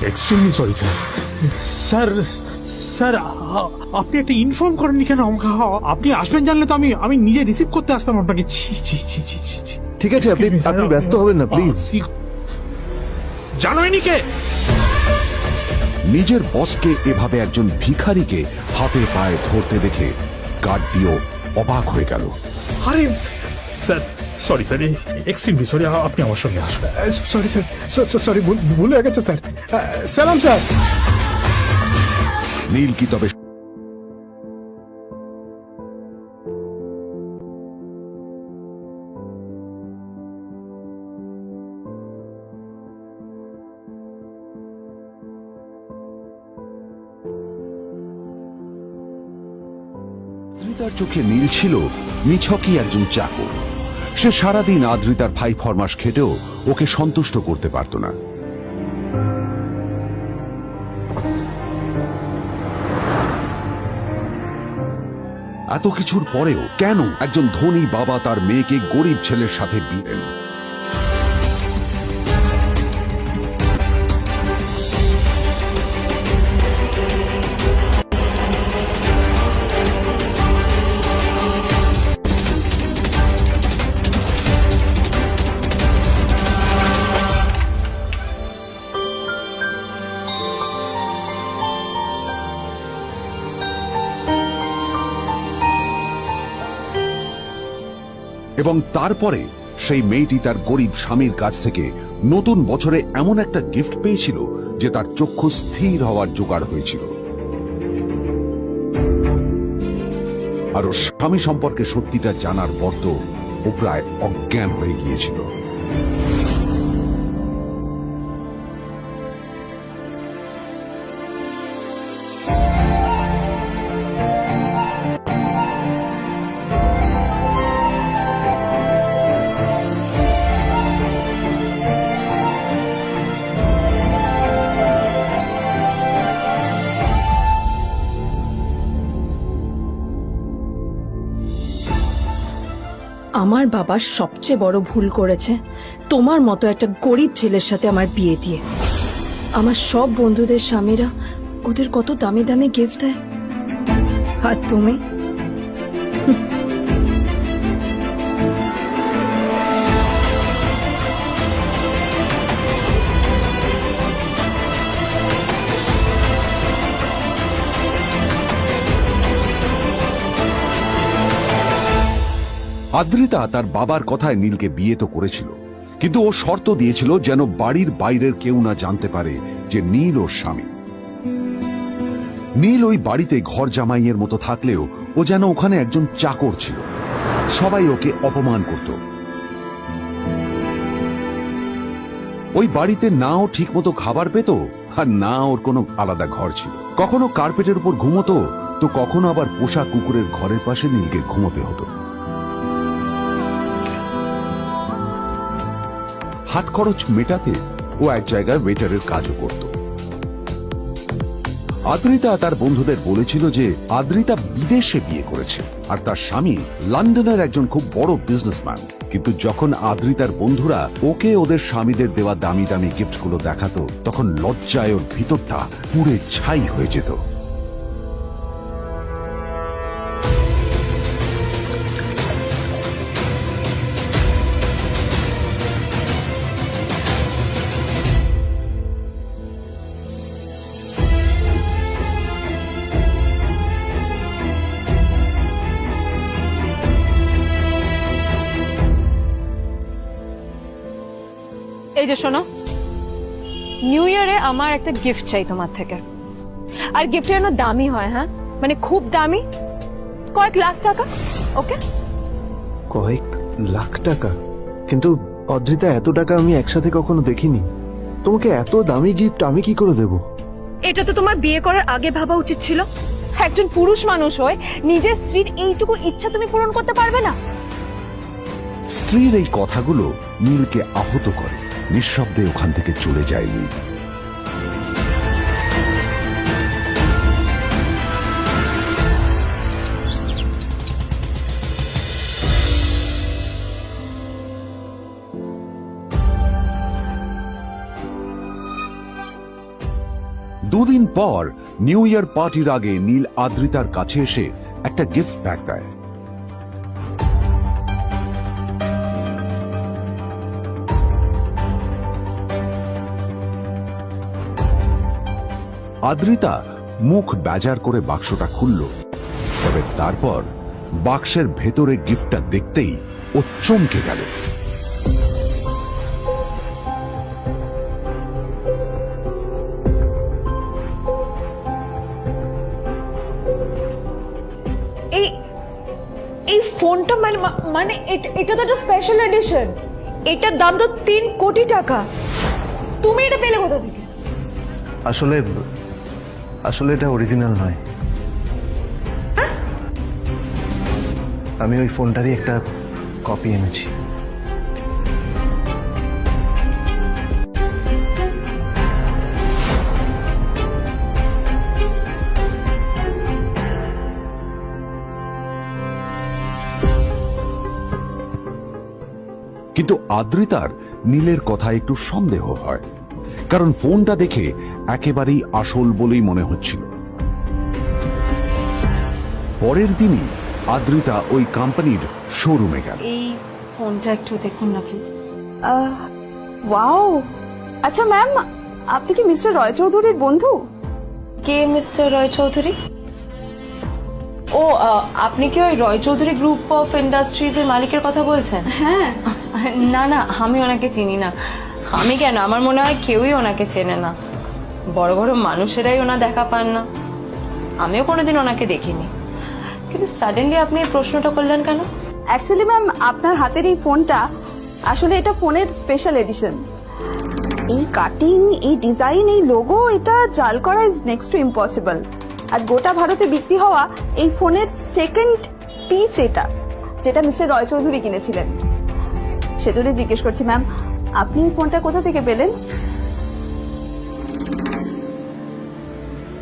Extremely sorry sir. Sir sir আপনি একটা inform করেননি কেন আমাকে? আপনি আসবেন জানলে তো আমি নিজে রিসিভ করতে আসতাম আপনাকে। ঠিক আছে, আপনি ব্যস্ত হবেন না প্লিজ। জানোইনি কে? নিজের বসকে এভাবে একজন ভিখারিকে হাতে পায়ে ধরতে দেখে গার্ডটিও অবাক হয়ে গেল। আরে sir sorry sir, extremely sorry, আপনি আমার সঙ্গে আসুন। সরি স্যার, সরি, ভুল হয়ে গেছে স্যার। সালাম স্যার। নীল কি তবে আদ্রিতার চোখে নীল ছিল নিছকই একজন চাকর। সে সারাদিন আদ্রিতার ভাই ফরমাস খেটেও ওকে সন্তুষ্ট করতে পারত না। এত কিছুর পরেও কেন একজন ধনী বাবা তার মেয়েকে গরিব ছেলের সাথে বিয়ে দেন? এবং তারপরে সেই মেয়েটি তার গরিব স্বামীর কাছ থেকে নতুন বছরে এমন একটা গিফট পেয়েছিল যে তার চক্ষু স্থির হওয়ার জোগাড় হয়েছিল। আর ওর স্বামী সম্পর্কে সত্যিটা জানার পর তো ও প্রায় অজ্ঞান হয়ে গিয়েছিল। আমার বাবা সবচেয়ে বড় ভুল করেছে তোমার মতো একটা গরিব ছেলের সাথে আমার বিয়ে দিয়ে। আমার সব বন্ধুদের স্বামীরা ওদের কত দামি দামি গিফট দেয়, আর তুমি আদ্রিতা তার বাবার কথায় নীলকে বিয়ে তো করেছিল, কিন্তু ও শর্ত দিয়েছিল যেন বাড়ির বাইরের কেউ না জানতে পারে যে নীল ওর স্বামী। নীল ওই বাড়িতে ঘর জামাইয়ের মতো থাকলেও ও যেন ওখানে একজন চাকর ছিল। সবাই ওকে অপমান করত। ওই বাড়িতে না ও ঠিক মতো খাবার পেত, আর না ওর কোনো আলাদা ঘর ছিল। কখনো কার্পেটের উপর ঘুমতো, তো কখনো আবার পোষা কুকুরের ঘরের পাশে নীলকে ঘুমোতে হতো। হাত খরচ মেটাতে ও এক জায়গায় ওয়েটারের কাজও করত। আদ্রিতা তার বন্ধুদের বলেছিল যে আদ্রিতা বিদেশে বিয়ে করেছে আর তার স্বামী লন্ডনের একজন খুব বড় বিজনেসম্যান। কিন্তু যখন আদ্রিতার বন্ধুরা ওকে ওদের স্বামীদের দেওয়া দামি দামি গিফটগুলো দেখাতো, তখন লজ্জায় ওর ভিতরটা পুড়ে ছাই হয়ে যেত। এই যে শোনো, নিউ ইয়ারে আমার একটা গিফট চাই তোমার থেকে। আর গিফট যেন দামি হয়, হ্যাঁ, মানে খুব দামি, কয়েক লাখ টাকা। ওকে? কয়েক লাখ টাকা? কিন্তু অদ্রিতা, এত টাকা আমি একসাথে কখনো দেখিনি। তোমাকে এত দামি গিফট আমি কি করে দেব? এটা তো তোমার বিয়ে করার আগে ভাবা উচিত ছিল। একজন পুরুষ মানুষ হয়ে নিজের স্ত্রীর এইটুকু ইচ্ছা তুমি পূরণ করতে পারবে না? স্ত্রীর এই কথাগুলো নীলকে আহত করে। নিঃশব্দে ওখান থেকে চলে যায় নীল। দুদিন পর নিউ ইয়ার পার্টির আগে নীল আদ্রিতার কাছে এসে একটা গিফট প্যাক দেয়। আদ্রিতা মুখ বেজার করে বাক্সটা খুলল, তবে তারপর বাক্সের ভেতরে গিফটটা দেখতেই ও চমকে গেল। এই ফোনটা মানে এটা তো একটা স্পেশাল এডিশন, এটার দাম তো 3 কোটি টাকা। তুমি এটা পেলে কোথা থেকে? আসলে আসলে এটা অরিজিনাল নয়, আমি ওই ফোনটারই একটা কপি এনেছি। কিন্তু আদ্রিতার নীলের কথা একটু সন্দেহ হয়, কারণ ফোনটা দেখে একেবারেই আসল বলেই মনে হচ্ছিল। পরের দিনই আদ্রিতা ওই কোম্পানির শোরুমে গেল। এই ফোনটা একটু দেখুন না প্লিজ। ওয়াও, আচ্ছা ম্যাম, আপনি কি মিস্টার রয় চৌধুরীর বন্ধু? কে মিস্টার রয় চৌধুরী? ও আপনি কি ওই রয় চৌধুরী গ্রুপ অফ ইন্ডাস্ট্রিজ এর মালিকের কথা বলছেন? হ্যাঁ। না না, আমি ওনাকে চিনি না। আমি কেন, আমার মনে হয় কেউই ওনাকে চেনে না। বড় বড় মানুষেরাই ওনা দেখা পান না। আমিও কোনোদিন ওনাকে দেখিনি, কিন্তু সাডেনলি আপনি এই প্রশ্নটা করলেন কেন? অ্যাকচুয়ালি ম্যাম, আপনার হাতের এই ফোনটা আসলে এটা ফোনের স্পেশাল এডিশন। এই কাটিং, এই ডিজাইন, এই লোগো, এটা জাল করা ইজ নেক্সট টু ইম্পসিবল। আর গোটা ভারতে বিক্রি হওয়া এই ফোনের সেকেন্ড পিস এটা, যেটা মিস্টার রয় চৌধুরী কিনেছিলেন। সেতুরে জিজ্ঞেস করছি ম্যাম, আপনি এই ফোনটা কোথা থেকে পেলেন?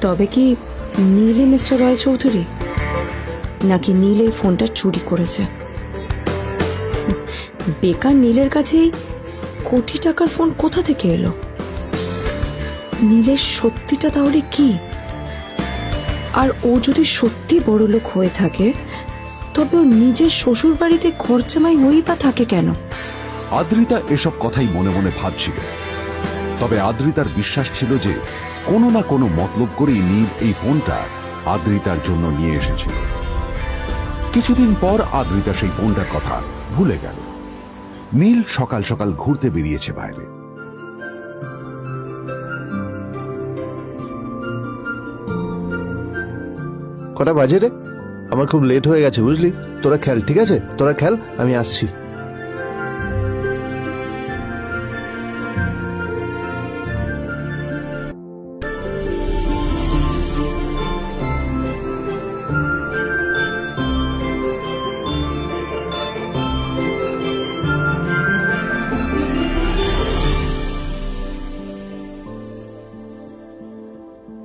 তবে কি নীলে মিস্টার রয় চৌধুরী, নাকি নীল এই ফোনটা চুরি করেছে? বেকার নীলের কাছে কোটি টাকার ফোন কোথা থেকে এলো? নীলের সত্যিটা তাহলে কি? আর ও যদি সত্যি বড় লোক হয়ে থাকে, তবে ও নিজের শ্বশুর বাড়িতে খরচামাই হয়েই বা থাকে কেন? আদ্রিতা এসব কথাই মনে মনে ভাবছিল, তবে আদ্রিতার বিশ্বাস ছিল যে কোনো না কোনো মতলব করেই নীল এই ফোনটা আদ্রিতার জন্য নিয়ে এসেছিল। কিছুদিন পর আদ্রিতা সেই ফোনটার কথা ভুলে গেল। নীল সকাল সকাল ঘুরতে বেরিয়েছে বাইরে। কটা বাজে রে? আমার খুব লেট হয়ে গেছে বুঝলি। তোরা খেল, ঠিক আছে? তোরা খেল, আমি আসছি।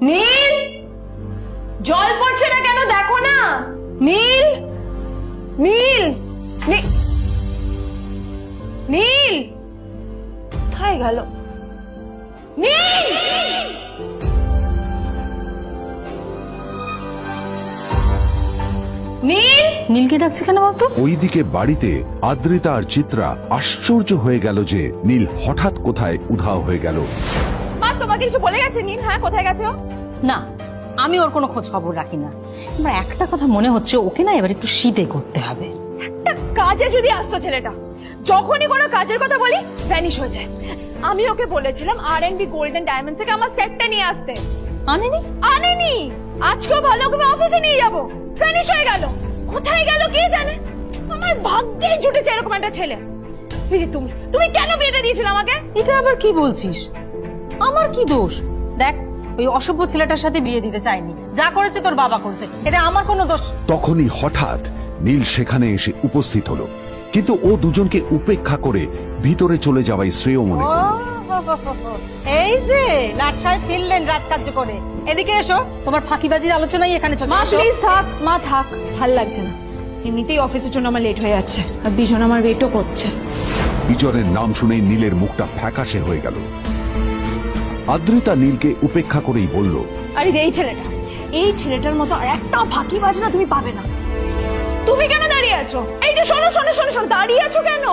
নীল, জল পড়ছে না কেন দেখো না। নীল, নীল, নীল কোথায় গেল? নীল, নীল, নীলকে ডাকছে কেন বলতো? ওইদিকে বাড়িতে আদ্রিতা আর চিত্রা আশ্চর্য হয়ে গেল যে নীল হঠাৎ কোথায় উধাও হয়ে গেল। মা তোমাকে কিছু বলে গেছে নীল? হ্যাঁ, কোথায় গেছে ও? না, আমি ওর কোনো খোঁজ খবর রাখি না। আমার একটা কথা মনে হচ্ছে, ওকে না এবার একটু শীতে করতে হবে। একটা কাজে যদি আসতো ছেলেটা, যখনই কোনো কাজের কথা বলি ভ্যানিশ হয়ে যায়। আমি ওকে বলেছিলাম R&B গোল্ডেন ডায়মন্ড থেকে আমার সেটটা নিয়ে আসতে, আনেনি। আনেনি। আজকেও ভালো করে অফিসে নিয়ে যাবো, ভ্যানিশ হয়ে গেল। কোথায় গেল কে জানে। আমার ভাগ্যে জুটেছে এরকম একটা ছেলে। এই যে তুমি, তুমি কেন বিয়েটা দিয়েছিলে আমাকে? এটা আবার কি বলছিস? আমার কি দোষ? দেখ, ওই অসভ্য ছেলেটার সাথে বিয়ে দিতে চাইনি। যা করেছে তোর বাবা করতে, এটা আমার কোনো দোষ। তখনই হঠাৎ নীল সেখানে এসে উপস্থিত হলো, কিন্তু ও দুজনকে উপেক্ষা করে ভিতরে চলে যাওয়াই শ্রেয় মনে করল। এই যে লাট সাহেব ফিরলেন রাজকার্য করে। এদিকে এসো, তোমার ফাঁকিবাজির আলোচনাই এখানে চলছে। মা প্লিজ থাক, মা থাক, ভাল লাগছে না। এমনিতেই অফিসের জন্য আমার লেট হয়ে যাচ্ছে, আর বিজন আমার ওয়েটও করছে। বিজনের নাম শুনে নীলের মুখটা ফ্যাকাশে হয়ে গেল। আদ্রিতা নীলকে উপেক্ষা করেই বলল, আরে যে এই ছেলেটার মতো আর একটা ফাঁকিবাজ না তুমি পাবে না। তুমি কেন দাঁড়িয়ে আছো? এই যে শোনো শোনো শোনো শোনো, দাঁড়িয়ে আছো কেন?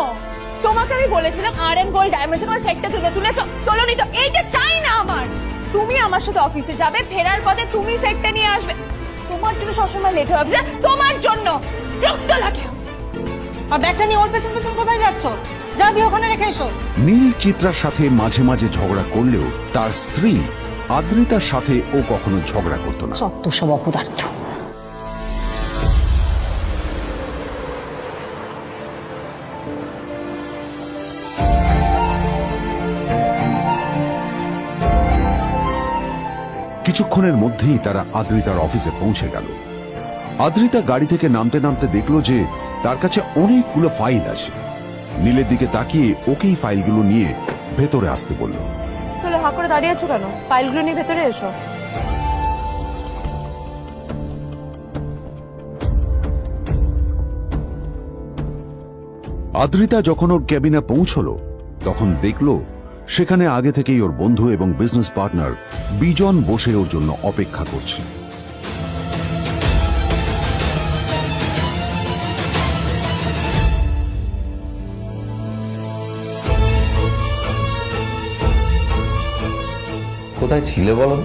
তোমাকে আমি বলেছিলাম আর.এন. গোল্ড ডায়মন্ড তোমার সেটটা তুলেছো, তোলোনি তো। এইটা চাই না আমার। তুমি আমার সাথে অফিসে যাবে, ফেরার পথে তুমি সেটটা নিয়ে আসবে। তোমার জন্য সবসময় লেট হয়ে যাবে, তোমার জন্য বিরক্ত লাগে। আর ব্যাগটা নিয়ে ওর পেছন পেছন কোথায় যাচ্ছ? যা দিয়ে ওখানে রেখে এসো। নীল চিত্রার সাথে মাঝে মাঝে ঝগড়া করলেও তার স্ত্রী আদ্রিতার সাথে ও কখনো ঝগড়া করত না। সত্য সব অপদার্থ। কিছুক্ষণের মধ্যেই তারা আদ্রিতার অফিসে পৌঁছে গেল। আদ্রিতা গাড়ি থেকে নামতে নামতে দেখলো যে তার কাছে অনেকগুলো ফাইল আছে। নীলের দিকে তাকিয়ে ওকেই ফাইলগুলো নিয়ে ভেতরে আসতে বলল। চলো, হাঁ করে দাঁড়িয়ে আছো কেন? ফাইলগুলো নিয়ে ভেতরে এসো। আদ্রিতা যখন ওর ক্যাবিনে পৌঁছলো তখন দেখলো সেখানে আগে থেকেই ওর বন্ধু এবং বিজনেস পার্টনার বিজন বসে ওর জন্য অপেক্ষা করছে। কোথায় ছিলে বলো?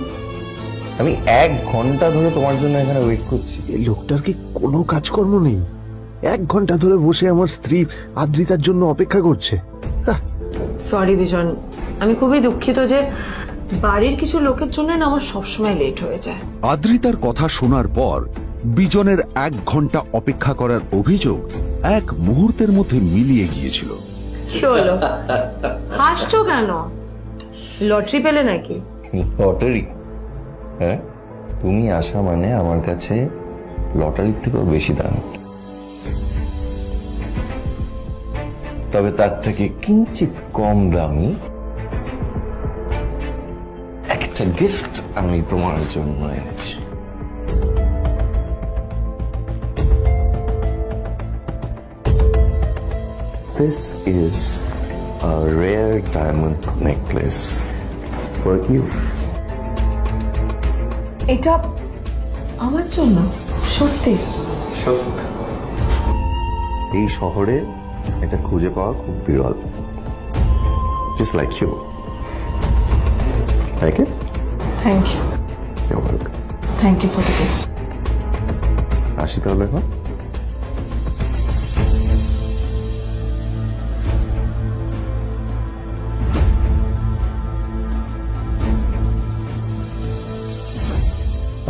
আমি 1 ঘন্টা ধরে তোমার জন্য এখানে ওয়েট করছি। এই লোকটার কি কোনো কাজকর্ম নেই? 1 ঘন্টা ধরে বসে আমার স্ত্রী আদ্রিতার জন্য অপেক্ষা করছে। সরি বিজন, আমি খুবই দুঃখিত যে বাড়ির কিছু লোকের জন্য না আমার সবসময় লেট হয়ে যায়। আদ্রিতার কথা শোনার পর বিজনের 1 ঘন্টা অপেক্ষা করার অভিযোগ 1 মুহূর্তের মধ্যে মিলিয়ে গিয়েছিল। কি হলো, হাসছো কেন? লটারি পেলে নাকি? লটারি? হ্যাঁ, তুমি আসা মানে আমার কাছে লটারির থেকেও বেশি দাম। তবে তার থেকে কিঞ্চিত কম দামি একটা গিফট আমি তোমার জন্য এনেছি। This is a rare diamond necklace for you. এটা আমার জন্য? সত্যি? এই শহরে এটা খুঁজে পাওয়া খুব বিরল। Just like you. Like it? Thank you. You're welcome. Thank you for the gift. আসি তাহলে এখন।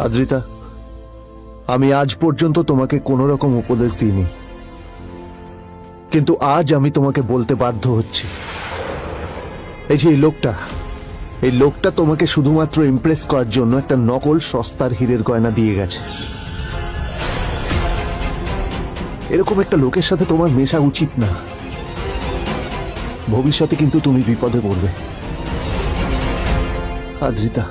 আদ্রিতা, আমি আজ পর্যন্ত তোমাকে কোনো রকম উপদেশ দিইনি, কিন্তু আজ আমি তোমাকে বলতে বাধ্য হচ্ছি। এই যে এই লোকটা তোমাকে শুধুমাত্র ইমপ্রেস করার জন্য একটা নকল সস্তার হীরের গয়না দিয়ে গেছে। এরকম একটা লোকের সাথে তোমার মেশা উচিত না। ভবিষ্যতে কিন্তু তুমি বিপদে পড়বে। আদ্রিতা,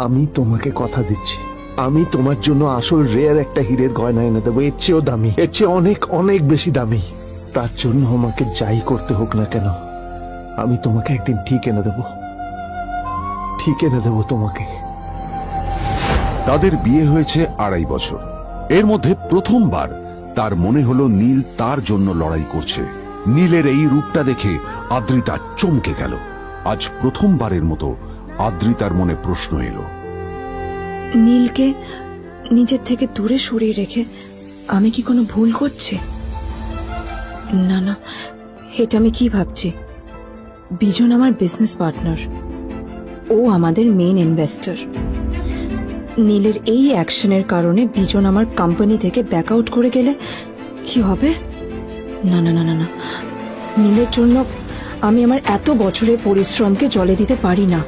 আমি তোমাকে কথা দিচ্ছি, আমি তোমার জন্য আসল রেয়ার একটা হীরের গয়না এনে দেবো, এর চেয়েও দামি, এর চেয়ে অনেক অনেক বেশি দামি। তার জন্য আমাকে যাই করতে হোক না কেন, আমি তোমাকে একদিন ঠিক এনে দেবো, ঠিক এনে দেবো তোমাকে। তাদের বিয়ে হয়েছে 2.5 বছর। এর মধ্যে প্রথমবার তার মনে হলো নীল তার জন্য লড়াই করছে। নীলের এই রূপটা দেখে আদ্রিতা চমকে গেল। আজ প্রথমবারের মতো আদ্রিতার মনে প্রশ্ন এলো, নীলকে নিজের থেকে দূরে সরিয়ে রেখে আমি কি কোনো ভুল করছি? না না, এটা আমি কি ভাবছি? বিজন আমার বিজনেস পার্টনার, ও আমাদের মেইন ইনভেস্টর। নীলের এই অ্যাকশনের কারণে বিজন আমার কোম্পানি থেকে ব্যাক আউট করে গেলে কি হবে? না না না না না, নীলের জন্য আমি আমার এত বছরের পরিশ্রমকে জলে দিতে পারি না।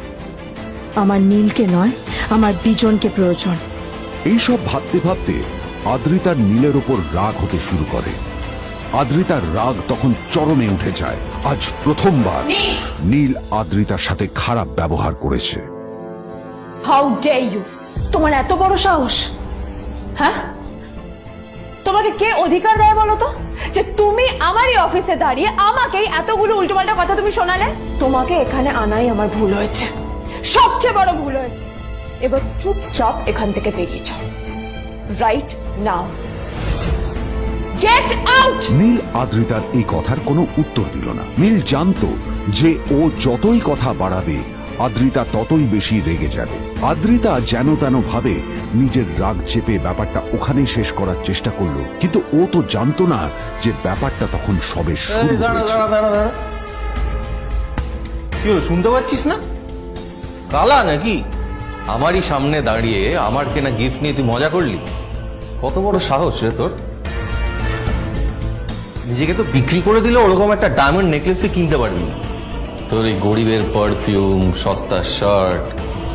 আমার নীলকে নয়, আমার বিজনকে প্রয়োজন। এইসব ভাবতে ভাবতে আদ্রিতার নীলের ওপর রাগ হতে শুরু করে। আদ্রিতার রাগ তখন চরমে উঠে যায়। আজ প্রথমবার নীল আদ্রিতার সাথে খারাপ ব্যবহার করেছে। How dare you! তোমার এত বড় সাহস! হ্যাঁ, তোমাকে কে অধিকার দেয় বলো তো যে তুমি আমারই অফিসে দাঁড়িয়ে আমাকেই এতগুলো উল্টোপাল্টা কথা তুমি শোনালে? তোমাকে এখানে আনাই আমার ভুল হয়েছে। সবচেয়ে বড় ভুল হয়েছে। এবার চুপচাপ এখান থেকে বেরিয়ে যাও, right now. Get out. Neel আদ্রিতার এই কথার কোনো উত্তর দিল না। নীল জানতো যে ও যতই কথা বাড়াবে আদ্রিতা ততই বেশি রেগে যাবে। আদ্রিতা যেন তেন ভাবে নিজের রাগ চেপে ব্যাপারটা ওখানেই শেষ করার চেষ্টা করলো, কিন্তু ও তো জানতো না যে ব্যাপারটা তখন সবে শুরু হয়েছে। কি হলো, শুনতে পাচ্ছিস না? কালা নাকি? আমারই সামনে দাঁড়িয়ে আমার কেনা গিফট নিয়ে তুই মজা করলি? কত বড় সাহস রে তোর! নিজেকে তো বিক্রি করে দিলে ওরকম একটা ডায়মন্ড নেকলেস তুই কিনতে পারবি না। তোর এই গরিবের পারফিউম, সস্তা শার্ট,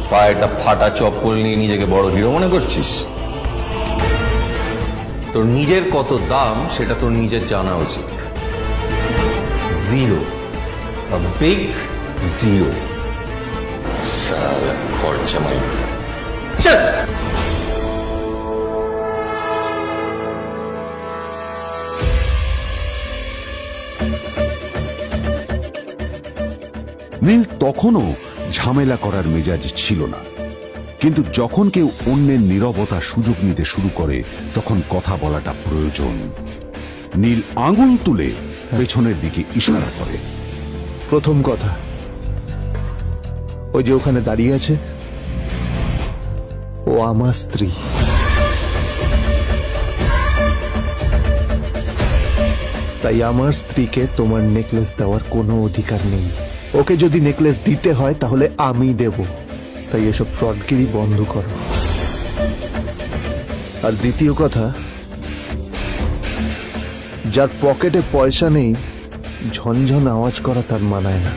পায়ে একটা ফাটা চপ্পল নিয়ে নিজেকে বড় হিরো মনে করছিস? তোর নিজের কত দাম সেটা তোর নিজের জানা উচিত। Zero, big zero. সালা খরচা মাই। চল। নীল তখনও ঝামেলা করার মেজাজ ছিল না, কিন্তু যখন কেউ অন্যের নীরবতার সুযোগ নিতে শুরু করে তখন কথা বলাটা প্রয়োজন। নীল আঙুল তুলে পেছনের দিকে ইশারা করে। প্রথম কথা, ওই যে ওখানে দাঁড়িয়ে আছে, ও আমার স্ত্রী। তাই আমার স্ত্রীকে তোমার নেকলেস দেওয়ার কোনো অধিকার নেই। ওকে যদি নেকলেস দিতে হয় তাহলে আমি দেব। তাই এসব ফ্রডগিরি বন্ধ করো। আর দ্বিতীয় কথা, যার পকেটে পয়সা নেই ঝনঝন আওয়াজ করা তার মানায় না।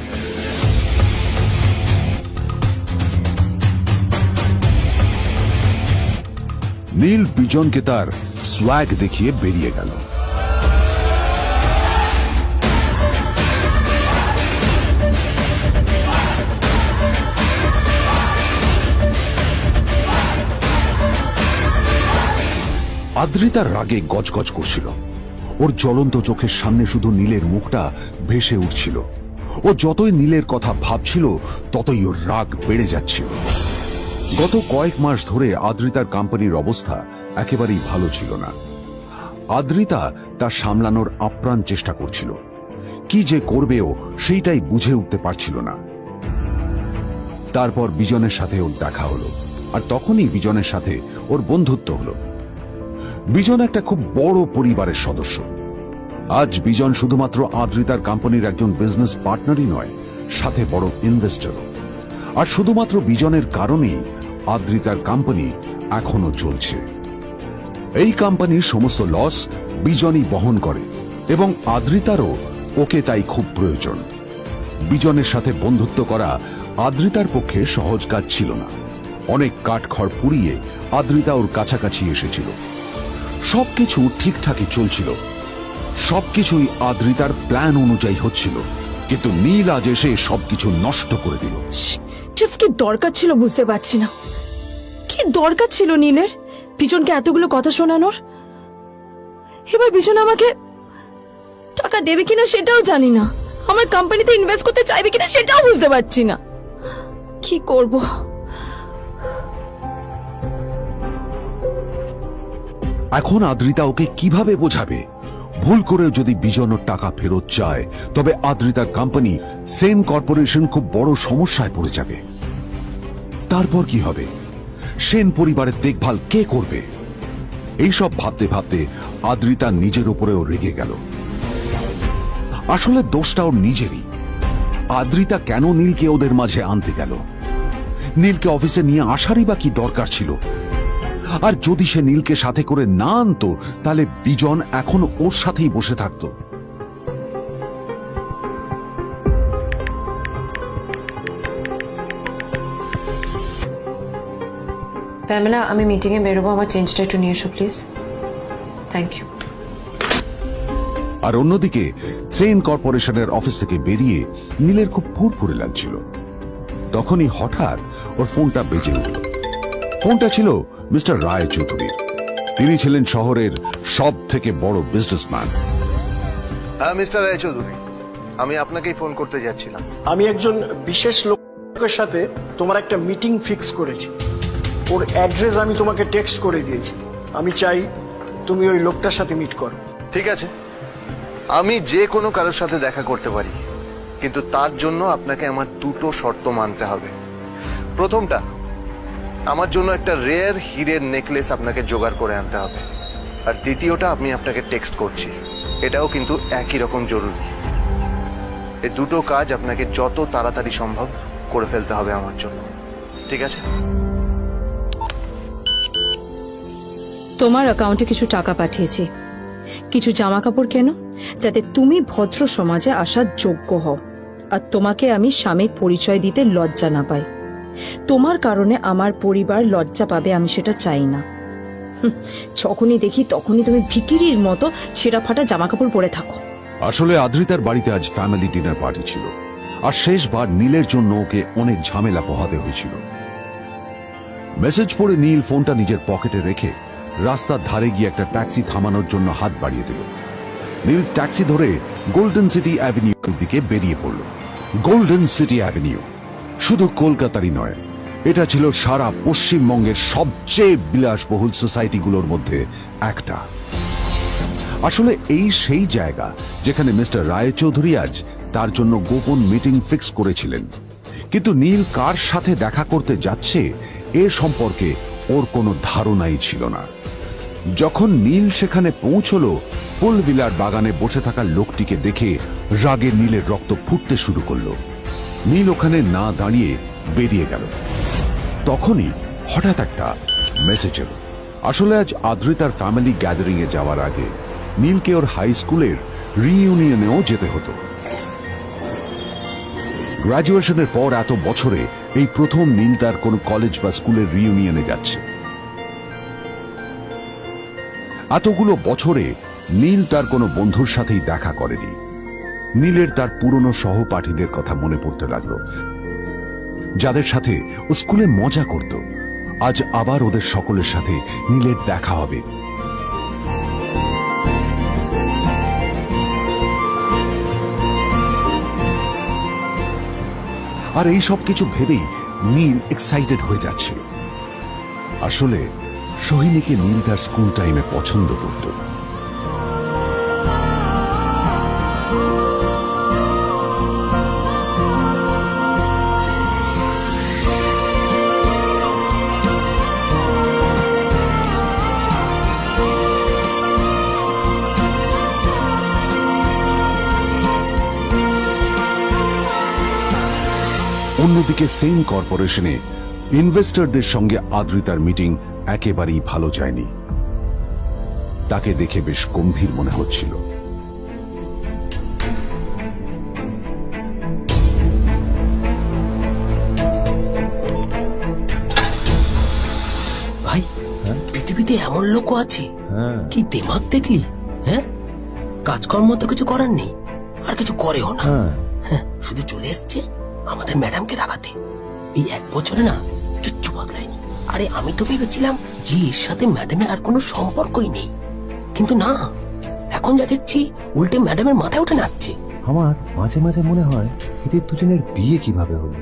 নীল বিজনকে তার সোয়াগ দেখিয়ে বেরিয়ে গেল। আদ্রিতার রাগে গজগজ করছিল। ওর জ্বলন্ত চোখের সামনে শুধু নীলের মুখটা ভেসে উঠছিল। ও যতই নীলের কথা ভাবছিল ততই ওর রাগ বেড়ে যাচ্ছিল। গত কয়েক মাস ধরে আদ্রিতার কোম্পানির অবস্থা একেবারেই ভালো ছিল না। আদ্রিতা তা সামলানোর আপ্রাণ চেষ্টা করছিল। কি যে করবেও সেইটাই বুঝে উঠতে পারছিল না। তারপর বিজনের সাথে ওর দেখা হলো, আর তখনই বিজনের সাথে ওর বন্ধুত্ব হলো। বিজন একটা খুব বড় পরিবারের সদস্য। আজ বিজন শুধুমাত্র আদ্রিতার কোম্পানির একজন বিজনেস পার্টনারই নয়, সাথে বড় ইনভেস্টরও। আর শুধুমাত্র বিজনের কারণেই আদ্রিতার কোম্পানি এখনো চলছে। এই কোম্পানির সমস্ত লস বিজনই বহন করে এবং আদ্রিতারও ওকে তাই খুব প্রয়োজন। বিজনের সাথে বন্ধুত্ব করা আদ্রিতার পক্ষে সহজ কাজ ছিল না। অনেক কাঠখড় পুড়িয়ে আদ্রিতা ওর কাছাকাছি এসেছিল। সবকিছু ঠিকঠাকই চলছিল, সবকিছুই আদ্রিতার প্ল্যান অনুযায়ী হচ্ছিল, কিন্তু নীল আজ এসে সবকিছু নষ্ট করে দিল। জাস্ট কি দরকার ছিল বুঝতে পারছি না। কি দরকার ছিল নীলের বিজনকে এতগুলো কথা শোনানোর? এবার বিজন আমাকে টাকা দেবে কিনা সেটাও জানি না, আমার কোম্পানিতে ইনভেস্ট করতে চাইবে কিনা সেটাও বুঝতে পারছি না। কি করব? এখন আদ্রিতা ওকে কিভাবে বোঝাবে? ভুল করে যদি বিজন ওর টাকা ফেরত চায় তবে আদ্রিতার কোম্পানি সেন কর্পোরেশন খুব বড় সমস্যায় পড়ে যাবে। তারপর কি হবে? সেন পরিবারের দেখভাল কে করবে? এইসব ভাবতে ভাবতে আদ্রিতা নিজের উপরেও রেগে গেল। আসলে দোষটা ওর নিজেরই। আদ্রিতা কেন নীলকে ওদের মাঝে আনতে গেল? নীলকে অফিসে নিয়ে আসারই বা কি দরকার ছিল? আর যদি সে নীলকে সাথে করে না আনতো তাহলে বিজন এখন ওর সাথেই বসে থাকতো। প্যামেলা, আমি মিটিং এ বেরোবো, আমার চেঞ্জটা একটু নিয়ে এসো প্লিজ। Thank you. আর অন্যদিকে সেন কর্পোরেশনের অফিস থেকে বেরিয়ে নীলের খুব ফুরফুরে লাগছিল। তখনই হঠাৎ ওর ফোনটা বেজে উঠল। ফোনটা ছিল মিস্টার রায় চৌধুরীর। তিনি ছিলেন শহরের সব থেকে বড় বিজনেসম্যান। হ্যাঁ মিস্টার রায়চৌধুরী, আমি আপনাকেই ফোন করতে যাচ্ছিলাম। আমি একজন বিশেষ লোক লোকের সাথে তোমার একটা মিটিং ফিক্স করেছি। ওর অ্যাড্রেস আমি তোমাকে টেক্সট করে দিয়েছি। আমি চাই তুমি ওই লোকটার সাথে মিট করো। ঠিক আছে, আমি যে কোনো কারোর সাথে দেখা করতে পারি, কিন্তু তার জন্য আপনাকে আমার দুটো শর্ত মানতে হবে। প্রথমটা, আমার জন্য একটা রেয়ার হীরের নেকলেস আপনাকে জোগাড় করে আনতে হবে। আর দ্বিতীয়টা, আমি আপনাকে টেক্সট করছি, এটাও কিন্তু একই রকম জরুরি। এই দুটো কাজ আপনাকে যত তাড়াতাড়ি সম্ভব করে ফেলতে হবে আমার জন্য, ঠিক আছে? তোমার অ্যাকাউন্টে কিছু টাকা পাঠিয়েছি, কিছু জামা কাপড় কেনো, যাতে তুমি ভদ্র সমাজে আসার যোগ্য হও, আর তোমাকে আমি স্বামীর পরিচয় দিতে লজ্জা না পাই। তোমার কারণে আমার পরিবার লজ্জা পাবে, আমি সেটা চাই না। যখনই দেখি তখনই তুমি ভিখিরির মতো ছেঁড়া ফাটা জামা কাপড় পরে থাকো। আসলে আদ্রিতার বাড়িতে আজ ফ্যামিলি ডিনার পার্টি ছিল, আর শেষবার নীলের জন্য ওকে অনেক ঝামেলা পোহাতে হয়েছিল। মেসেজ পড়ে নীল ফোনটা নিজের পকেটে রেখে রাস্তার ধারে গিয়ে একটা ট্যাক্সি থামানোর জন্য হাত বাড়িয়ে দিল। নীল ট্যাক্সি ধরে গোল্ডেন সিটি অ্যাভিনিউর দিকে বেরিয়ে পড়ল। গোল্ডেন সিটি অ্যাভিনিউ শুধু কলকাতারই নয়, এটা ছিল সারা পশ্চিমবঙ্গের সবচেয়ে বিলাসবহুল সোসাইটিগুলোর মধ্যে একটা। আসলে এই সেই জায়গা যেখানে মিস্টার রায়চৌধুরী আজ তার জন্য গোপন মিটিং ফিক্স করেছিলেন। কিন্তু নীল কার সাথে দেখা করতে যাচ্ছে এ সম্পর্কে ওর কোনো ধারণাই ছিল না। যখন নীল সেখানে পৌঁছল, ফুলভিলার বাগানে বসে থাকা লোকটিকে দেখে রাগে নীলের রক্ত ফুটতে শুরু করলো। নীল ওখানে না দাঁড়িয়ে বেরিয়ে গেল। তখনই হঠাৎ একটা মেসেজ এলো। আসলে আজ আদ্রিতার ফ্যামিলি গ্যাদারিং এ যাওয়ার আগে নীলকে ওর হাই স্কুলের রিইউনিয়নেও যেতে হতো। গ্র্যাজুয়েশনের পর এত বছরে এই প্রথম নীল তার কোন কলেজ বা স্কুলের রিইউনিয়নে যাচ্ছে। এতগুলো বছরে নীল তার কোনো বন্ধুর সাথেই দেখা করেনি। নীলের তার পুরনো সহপাঠীদের কথা মনে পড়তে লাগলো, যাদের সাথে ও স্কুলে মজা করত। আজ আবার ওদের সকলের সাথে নীলের দেখা হবে। আর এই সব কিছু ভেবেই নীল এক্সাইটেড হয়ে যাচ্ছিল। আসলে সোহিনীকে নীল তার স্কুল টাইমে পছন্দ করত। অন্যদিকে সেম কর্পোরেশনে ইনভেস্টরদের সঙ্গে আদ্রিতার মিটিং একেবারেই ভালো যায়নি। তাকে দেখে বেশ গম্ভীর মনে হচ্ছিল। ভাই, পৃথিবীতে এমন লোকও আছে, কি দিমাগ দেখলি? হ্যাঁ, কাজকর্ম তো কিছু করার নেই, আর কিছু করেও না। হ্যাঁ, শুধু চলে এসছে আমাদের ম্যাডামকে রাগাতে। এই 1 বছরে না কিচ্ছু বদলায়নি। আরে আমি তো ভেবেছিলাম যে এর সাথে ম্যাডামের আর কোনো সম্পর্কই নেই, কিন্তু না, এখন যা দেখছি উল্টে ম্যাডামের মাথায় উঠে নাচছে। আমার মাঝে মাঝে মনে হয় এদের দুজনের বিয়ে কিভাবে হলো।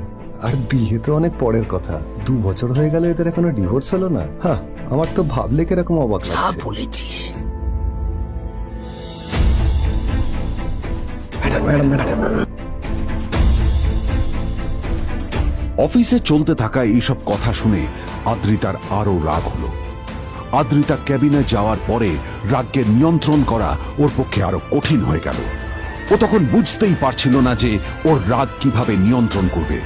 আর বিয়ে তো অনেক পরের কথা, 2 বছর হয়ে গেল, এদের এখনো ডিভোর্স হলো না। হ্যাঁ, আমার তো ভাবলে কিরকম অবাক লাগছে। যা বলেছিস। অফিসে চলতে থাকা এইসব কথা শুনে আদ্রিতার আরো রাগ হলো। আদ্রিতা ক্যাবিনে যাওয়ার পরে রাগকে নিয়ন্ত্রণ করা ওর পক্ষে আরো কঠিন হয়ে গেল। ও তখন বুঝতেই পারছিল না যে ওর রাগ কিভাবে নিয়ন্ত্রণ করবে।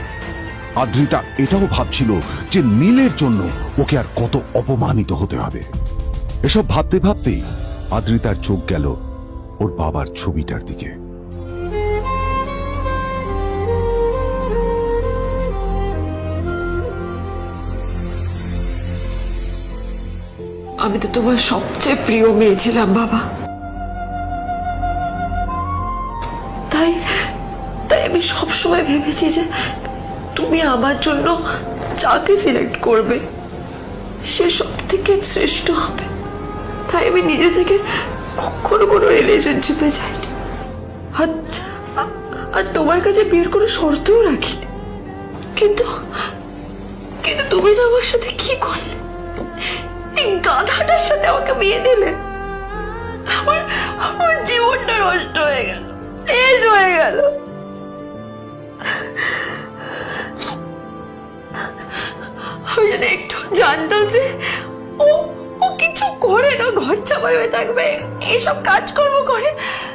আদ্রিতা এটাও ভাবছিল যে নীলের জন্য ওকে আর কত অপমানিত হতে হবে। এসব ভাবতে ভাবতেই আদ্রিতার চোখ গেল ওর বাবার ছবিটার দিকে। আমি তো তোমার সবচেয়ে প্রিয় মেয়ে ছিলাম বাবা, তাই আমি সবসময় ভেবেছি যে তুমি আমার জন্য যাকে সিলেক্ট করবে সে সব থেকে শ্রেষ্ঠ হবে। তাই আমি নিজে থেকে কখনো কোনো রিলেশনশিপে যাইনি, আর তোমার কাছে বিয়ের কোনো শর্তও রাখিনি। কিন্তু কিন্তু তুমি না আমার সাথে কি করলে? এই গাধাটার সাথে আমাকে বিয়ে দিলে। আমার আমার জীবনটা নষ্ট হয়ে গেল, শেষ হয়ে গেল। আমি যদি একটু জানতাম যে ও ও কিছু করে না, ঘর চাপাই হয়ে থাকবে, এইসব কাজকর্ম করে,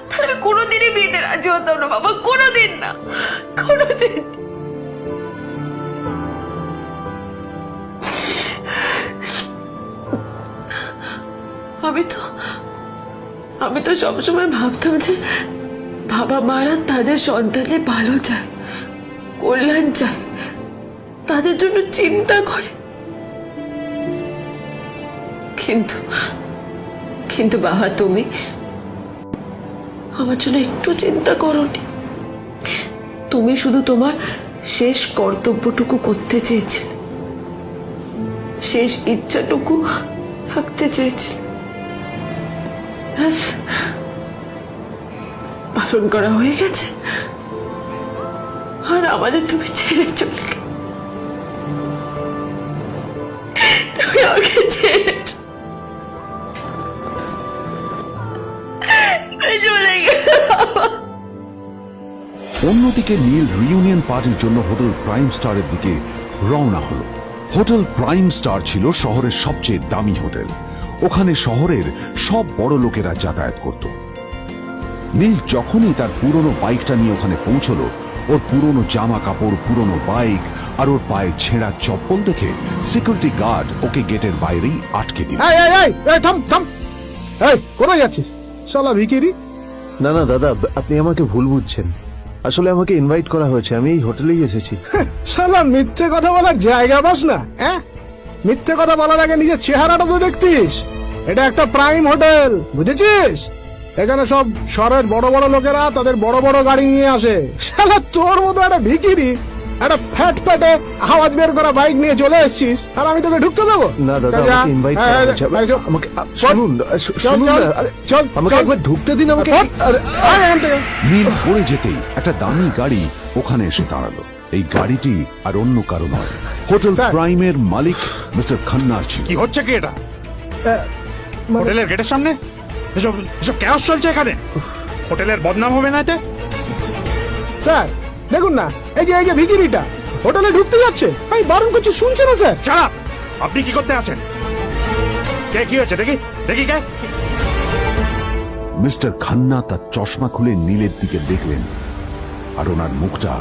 তাহলে আমি কোনোদিনই বিয়েতে রাজি হতাম না বাবা, কোনোদিন না, কোনোদিন। আমি তো সবসময় ভাবতাম যে বাবা মারা তাদের সন্তানের ভালো চায়, কল্যাণ চায়, তাদের জন্য চিন্তা করে। কিন্তু কিন্তু বাবা, তুমি আমার জন্য একটু চিন্তা করোনি। তুমি শুধু তোমার শেষ কর্তব্যটুকু করতে চেয়েছিলে, শেষ ইচ্ছাটুকু রাখতে চেয়েছিলে, পালন করা হয়ে গেছে, আর আমাদের তুমি ছেড়ে চলে গেলে। তুমি আমাকে ছেড়ে চলে গেলে। অন্যদিকে নীল রিইউনিয়ন পার্টির জন্য হোটেল প্রাইম স্টারের দিকে রওনা হলো। হোটেল প্রাইম স্টার ছিল শহরের সবচেয়ে দামি হোটেল। ওখানে শহরের সব বড় লোকেরা যাতায়াত করত। নীল যখনই তার পুরনো বাইকটা নিয়ে ওখানে পৌঁছলো, ওর পুরনো জামা কাপড়, পুরনো বাইক আর ওর পায়ে ছেঁড়া চপ্পল দেখে সিকিউরিটি গার্ড ওকে গেটের বাইরেই আটকে দিল। কোথায় যাচ্ছিস শালা ভিখিরি? না না দাদা, আপনি আমাকে ভুল বুঝছেন। আসলে আমাকে ইনভাইট করা হয়েছে, আমি এই হোটেলেই এসেছি। শালা মিথ্যে কথা বলার জায়গা পাস না? হ্যাঁ, মিথ্যে কথা বলার আগে নিজের চেহারাটা তো দেখতিস। এটা একটা প্রাইম হোটেল, বুঝেছিস? এখানে সব শহরের বড় বড় লোকেরা তাদের বড় বড় গাড়ি নিয়ে আসে। শালা তোর মতো একটা ভিখিরি একটা ফ্যাট প্যাটে আওয়াজ বের করা বাইক নিয়ে চলে এসেছিস, আর আমি তোকে ঢুকতে দেবো না দাদা, আমাকে ইনভাইট করা হয়েছে। আমাকে শুনুন, শুনুন না, আরে চল, আমাকে একবার ঢুকতে দিন আমাকে। নীল পড়ে যেতেই একটা দামি গাড়ি ওখানে এসে দাঁড়ালো। এই গাড়িটি আর অন্য কারো নয়, হোটেল প্রাইমের মালিক মিস্টার খান্নার ছিল। কি হচ্ছে কি এটা? হোটেলের গেটের সামনে এসব এসব ক্যাশ চলছে এখানে। হোটেলের বদনাম হবে না এতে? স্যার দেখুন না, এই যে ভিখিরিটা হোটেলে ঢুকতে যাচ্ছে, আমি বারণ করছি, শুনছে না স্যার। Shut up! আপনি কি করতে আছেন? কে কি হয়েছে দেখি দেখি কে? মিস্টার খান্না তার চশমা খুলে নীলের দিকে দেখলেন, আর ওনার মুখটা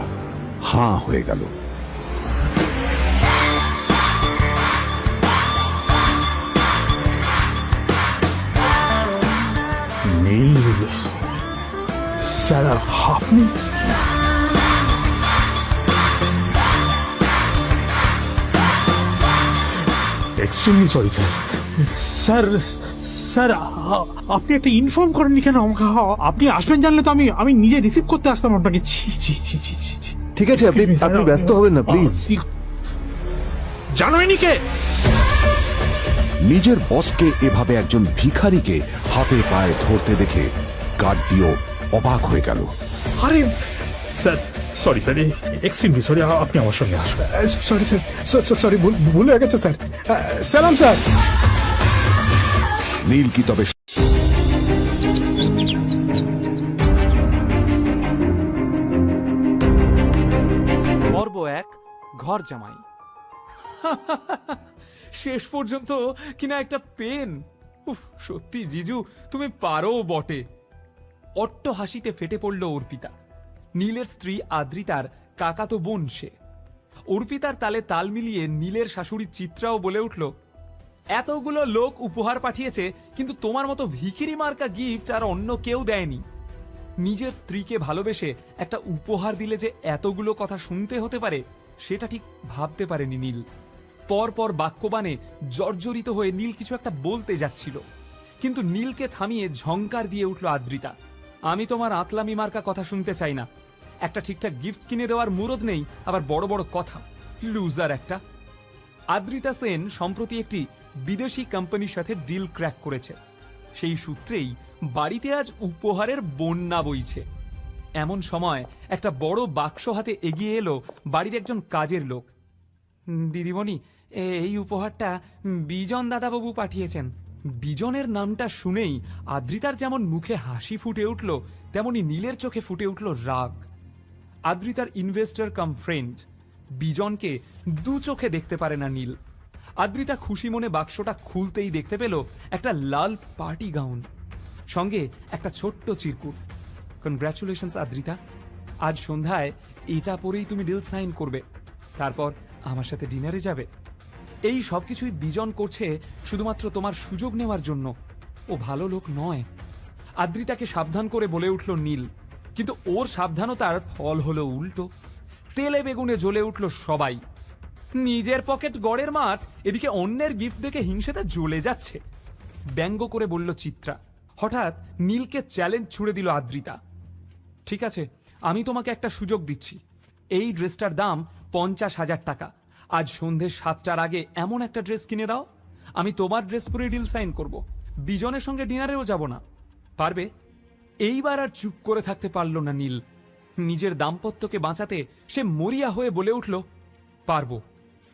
হাঁ হয়ে গেল। নীল স্যার, আপনি? Extremely sorry sir. Sir sir, আপনি একটা ইনফর্ম করেননি কেন আমাকে? আপনি আসবেন জানলে তো আমি নিজে রিসিভ করতে আসতাম আপনাকে। ঠিক আছে, আপনি ব্যস্ত হবেন না প্লিজ। জানোইনি কে? নিজের বসকে এভাবে একজন ভিখারিকে হাতে পায়ে ধরতে দেখে গার্ডিও অবাক হয়ে গেল। আরে sir, sorry sir, extremely sorry, আপনি আমার সঙ্গে আসবেন। সরি স্যার, সরি, ভুল হয়ে গেছে স্যার। সালাম স্যার। নীল কি তবে পর্ব 1, ঘর জামাই। শেষ পর্যন্ত কিনা একটা পেন। উফ, সত্যি জিজু, তুমি পারো বটে। অট্ট হাসিতে ফেটে পড়ল অর্পিতা। নীলের স্ত্রী আদ্রিতার কাকাতো বোন সে। অর্পিতার তালে তাল মিলিয়ে নীলের শাশুড়ি চিত্রাও বলে উঠল, এতগুলো লোক উপহার পাঠিয়েছে, কিন্তু তোমার মতো ভিখিরি মার্কা গিফট আর অন্য কেউ দেয়নি। নিজের স্ত্রীকে ভালোবেসে একটা উপহার দিলে যে এতগুলো কথা শুনতে হতে পারে, সেটা ঠিক ভাবতে পারেনি নীল। পরপর বাক্যবাণে জর্জরিত হয়ে নীল কিছু একটা বলতে যাচ্ছিল, কিন্তু নীলকে থামিয়ে ঝংকার দিয়ে উঠল আদ্রিতা, আমি তোমার আতলামি মার্কা কথা শুনতে চাই না। একটা ঠিকঠাক গিফট কিনে দেওয়ার মুরদ নেই, আবার বড় বড় কথা। লুজার একটা। আদ্রিতা সেন সম্প্রতি একটি বিদেশি কোম্পানির সাথে ডিল ক্র্যাক করেছে। সেই সূত্রেই বাড়িতে আজ উপহারের বন্যা বইছে। এমন সময় একটা বড় বাক্স হাতে এগিয়ে এলো বাড়ির একজন কাজের লোক। দিদিমণি, এই উপহারটা বিজন দাদাবাবু পাঠিয়েছেন। বিজনের নামটা শুনেই আদ্রিতার যেমন মুখে হাসি ফুটে উঠল, তেমনি নীলের চোখে ফুটে উঠল রাগ। আদ্রিতার ইনভেস্টর কাম ফ্রেন্ড বিজনকে দু চোখে দেখতে পারে না নীল। আদ্রিতা খুশি মনে বাক্সটা খুলতেই দেখতে পেল একটা লাল পার্টি গাউন, সঙ্গে একটা ছোট্ট চিরকুট। কনগ্রাচুলেশনস আদ্রিতা, আজ সন্ধ্যায় এটা পরেই তুমি ডিল সাইন করবে, তারপর আমার সাথে ডিনারে যাবে। এই সবকিছুই বিজন করছে শুধুমাত্র তোমার সুযোগ নেওয়ার জন্য। ও ভালো লোক নয়। আদ্রিতাকে সাবধান করে বলে উঠল নীল, কিন্তু ওর সাবধানতার ফল হলো উল্টো। তেলে বেগুনে জ্বলে উঠল সবাই। নিজের পকেট গড়ের মাঠ, এদিকে অন্যের গিফট দেখে হিংসেতে জ্বলে যাচ্ছে। ব্যঙ্গ করে বলল চিত্রা। হঠাৎ নীলকে চ্যালেঞ্জ ছুড়ে দিল আদ্রিতা। ঠিক আছে, আমি তোমাকে একটা সুযোগ দিচ্ছি। এই ড্রেসটার দাম 50,000 টাকা। আজ সন্ধ্যে 7টার আগে এমন একটা ড্রেস কিনে দাও, আমি তোমার ড্রেস পরে ডিল সাইন করব। বিজনের সঙ্গে ডিনারেও যাব না। পারবে? এইবার আর চুপ করে থাকতে পারল না নীল। নিজের দাম্পত্যকে বাঁচাতে সে মরিয়া হয়ে বলে উঠল, পারবো।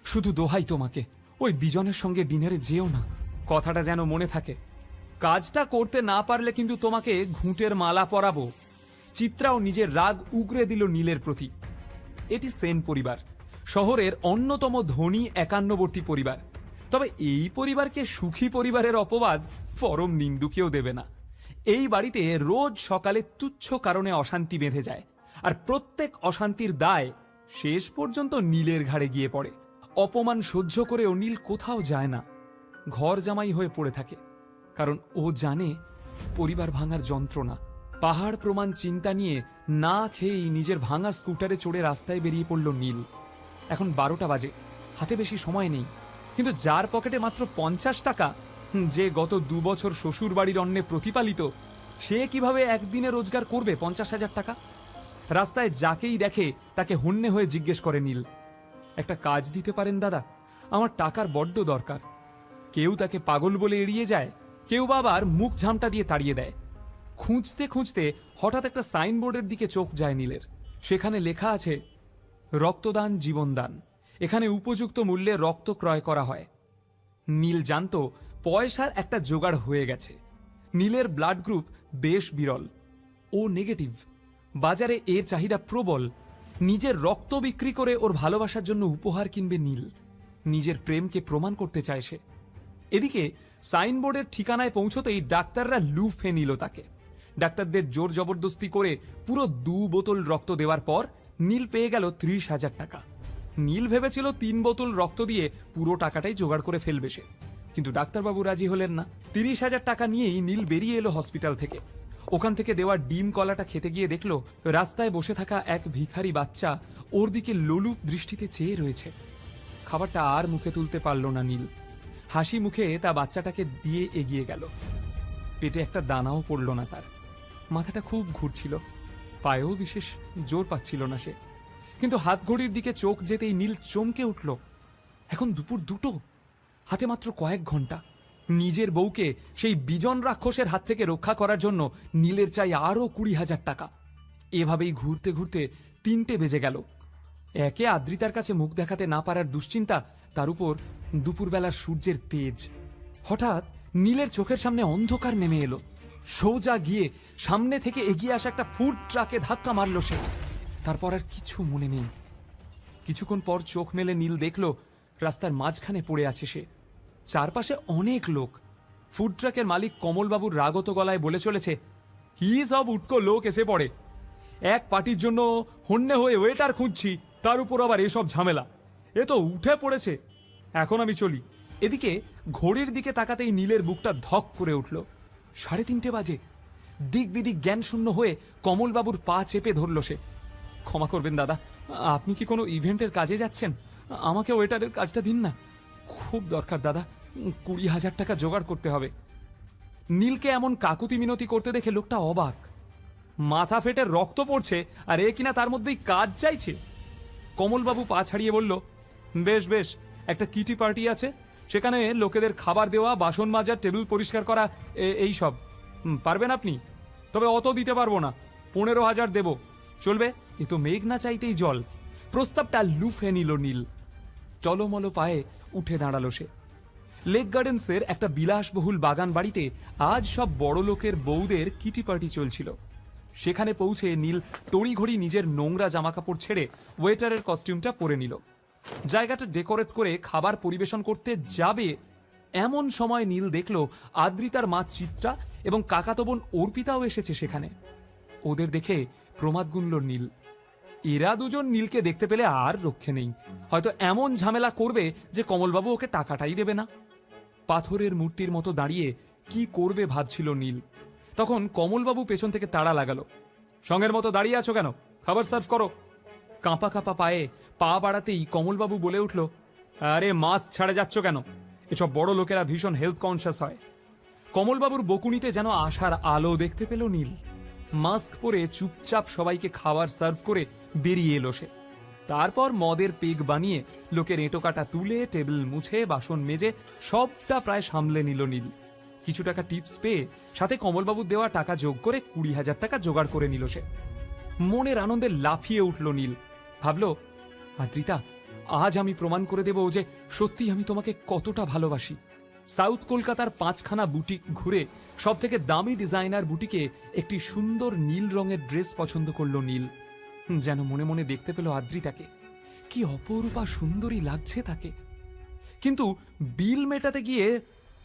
শুধু দোহাই তোমাকে, ওই বিজনের সঙ্গে ডিনারে যেও না। কথাটা যেন মনে থাকে। কাজটা করতে না পারলে কিন্তু তোমাকে ঘুঁটের মালা পরাবো। চিত্রাও নিজের রাগ উগরে দিল নীলের প্রতি। এটি সেন পরিবার, শহরের অন্যতম ধনী একান্নবর্তী পরিবার। তবে এই পরিবারকে সুখী পরিবারের অপবাদ পরম নিন্দুকেও দেবে না। এই বাড়িতে রোজ সকালে তুচ্ছ কারণে অশান্তি বেঁধে যায়, আর প্রত্যেক অশান্তির দায় শেষ পর্যন্ত নীলের ঘাড়ে গিয়ে পড়ে। অপমান সহ্য করেও নীল কোথাও যায় না, ঘর জামাই হয়ে পড়ে থাকে। কারণ ও জানে পরিবার ভাঙার যন্ত্রণা। পাহাড় প্রমাণ চিন্তা নিয়ে না খেয়েই নিজের ভাঙা স্কুটারে চড়ে রাস্তায় বেরিয়ে পড়ল নীল। এখন 12টা বাজে, হাতে বেশি সময় নেই। কিন্তু যার পকেটে মাত্র 50 টাকা, যে গত 2 বছর শ্বশুর বাড়ির অন্নে প্রতিপালিত, সে কিভাবে একদিনে রোজগার করবে 50,000 টাকা? রাস্তায় যাকেই দেখে তাকে হন্যে হয়ে জিজ্ঞেস করে নীল, একটা কাজ দিতে পারেন দাদা? আমার টাকার বড্ড দরকার। কেউ তাকে পাগল বলে এড়িয়ে যায়, কেউ বা আবার মুখ ঝামটা দিয়ে তাড়িয়ে দেয়। খুঁজতে খুঁজতে হঠাৎ একটা সাইনবোর্ডের দিকে চোখ যায় নীলের। সেখানে লেখা আছে, রক্তদান জীবনদান। এখানে উপযুক্ত মূল্যে রক্ত ক্রয় করা হয়। নীল জানতো পয়সার একটা জোগাড় হয়ে গেছে। নীলের ব্লাড গ্রুপ বেশ বিরল, ও নেগেটিভ। বাজারে এর চাহিদা প্রবল। নিজের রক্ত বিক্রি করে ওর ভালোবাসার জন্য উপহার কিনবে নীল। নিজের প্রেমকে প্রমাণ করতে চায় সে। এদিকে সাইনবোর্ডের ঠিকানায় পৌঁছতেই ডাক্তাররা লুফে নিল তাকে। ডাক্তারদের জোর জবরদস্তি করে পুরো 2 বোতল রক্ত দেওয়ার পর নীল পেয়ে গেল 30,000 টাকা। নীল ভেবেছিল 3 বোতল রক্ত দিয়ে পুরো টাকাটাই জোগাড় করে ফেলবে সে, কিন্তু ডাক্তারবাবু রাজি হলেন না। 30,000 টাকা নিয়েই নীল বেরিয়ে এলো হসপিটাল থেকে। ওখান থেকে দেওয়া ডিম কলাটা খেতে গিয়ে দেখলো রাস্তায় বসে থাকা এক ভিখারি বাচ্চা ওর দিকে লোলুপ দৃষ্টিতে চেয়ে রয়েছে। খাবারটা আর মুখে তুলতে পারল না নীল। হাসি মুখে তা বাচ্চাটাকে দিয়ে এগিয়ে গেল। পেটে একটা দানাও পড়ল না তার। মাথাটা খুব ঘুরছিল, পায়েও বিশেষ জোর পাচ্ছিল না সে। কিন্তু হাত ঘড়ির দিকে চোখ যেতেই নীল চমকে উঠল। এখন দুপুর 2টো, হাতে মাত্র কয়েক ঘন্টা। নিজের বউকে সেই বিজন রাক্ষসের হাত থেকে রক্ষা করার জন্য নীলের চাই আরো 20,000 টাকা। এভাবেই ঘুরতে ঘুরতে 3টে বেজে গেল। একে আদ্রিতার কাছে মুখ দেখাতে না পারার দুশ্চিন্তা, তার উপর দুপুরবেলার সূর্যের তেজ। হঠাৎ নীলের চোখের সামনে অন্ধকার নেমে এলো। সোজা গিয়ে সামনে থেকে এগিয়ে আসা একটা ফুড ট্রাকে ধাক্কা মারল সে। তারপর আর কিছু মনে নেই। কিছুক্ষণ পর চোখ মেলে নীল দেখল রাস্তার মাঝখানে পড়ে আছে সে। চারপাশে অনেক লোক। ফুড ট্রাকের মালিক কমলবাবুর রাগত গলায় বলে চলেছে, কি সব উটকো লোক এসে পড়ে। এক পার্টির জন্য হন্যে হয়ে ওয়েটার খুঁজছি, তার উপর আবার এসব ঝামেলা। এ তো উঠে পড়েছে। এখন আমি চলি। এদিকে ঘড়ির দিকে তাকাতেই নীলের বুকটা ধক করে উঠল। 3:30 বাজে। দিক বিদিক জ্ঞান শূন্য হয়ে কমলবাবুর পা চেপে ধরল সে। ক্ষমা করবেন দাদা, আপনি কি কোনো ইভেন্টের কাজে যাচ্ছেন? আমাকে ওয়েটারের কাজটা দিন না, খুব দরকার দাদা। 20,000 টাকা জোগাড় করতে হবে। নীলকে এমন কাকুতি মিনতি করতে দেখে লোকটা অবাক। মাথা ফেটে রক্ত পড়ছে, আর এ কিনা তার মধ্যেই কাজ চাইছে। কমলবাবু পা ছাড়িয়ে বলল, বেশ বেশ, একটা কিটি পার্টি আছে, সেখানে লোকেদের খাবার দেওয়া, বাসন মাজা, টেবিল পরিষ্কার করা, এই সব পারবেন আপনি? তবে অত দিতে পারবো না, 15,000 দেব, চলবে? এ তো মেঘ না চাইতেই জল। প্রস্তাবটা লুফে নিল নীল। টলমলো পায়ে উঠে দাঁড়ালো সে। লেক গার্ডেন্সের একটা বিলাসবহুল বাগান বাড়িতে আজ সব বড় লোকের বউদের কিটি পার্টি চলছিল। সেখানে পৌঁছে নীল তড়িঘড়ি নিজের নোংরা জামাকাপড় ছেড়ে ওয়েটারের কস্টিউমটা পরে নিল। জায়গাটা ডেকোরেট করে খাবার পরিবেশন করতে যাবে এমন সময় নীল দেখল আদ্রিতার মা চিত্রা এবং কাকাতো বোন অর্পিতাও এসেছে সেখানে। ওদের দেখে প্রমাদ গুনল নীল। এরা দুজন নীলকে দেখতে পেলে আর রক্ষে নেই, হয়তো এমন ঝামেলা করবে যে কমলবাবু ওকে টাকাটাই দেবে না। পাথরের মূর্তির মতো দাঁড়িয়ে কি করবে ভাবছিল নীল। তখন কমলবাবু পেছন থেকে তাড়া লাগালো। সঙ্গের মতো দাঁড়িয়ে আছো কেন? খাবার সার্ভ করো। কাঁপা কাঁপা পায়ে পা বাড়াতেই কমলবাবু বলে উঠল, আরে মাস্ক ছাড়ে যাচ্ছ কেন? এসব বড় লোকেরা ভীষণ হেলথ কনসিয়াস হয়। কমলবাবুর বকুনিতে যেন আশার আলো দেখতে পেল নীল। মাস্ক পরে চুপচাপ সবাইকে খাবার সার্ভ করে বেরিয়ে এলো সে। তারপর মদের পেগ বানিয়ে লোকের এঁটো কাটা তুলে টেবিল মুছে বাসন মেজে সবটা প্রায় সামলে নিল নীল। কিছু টাকা টিপস পেয়ে সাথে কমলবাবুর দেওয়া টাকা যোগ করে 20,000 টাকা জোগাড় করে নিল সে। মনের আনন্দে লাফিয়ে উঠল নীল। ভাবল, আদ্রিতা, আজ আমি প্রমাণ করে দেব যে সত্যি আমি তোমাকে কতটা ভালোবাসি। সাউথ কলকাতার 5খানা বুটিক ঘুরে সব থেকে দামি ডিজাইনার বুটিকে একটি সুন্দর নীল রঙের ড্রেস পছন্দ করলো নীল। যেন মনে মনে দেখতে পেল আদ্রিতাকে, কি অপরূপা সুন্দরী লাগছে তাকে। কিন্তু বিল মেটাতে গিয়ে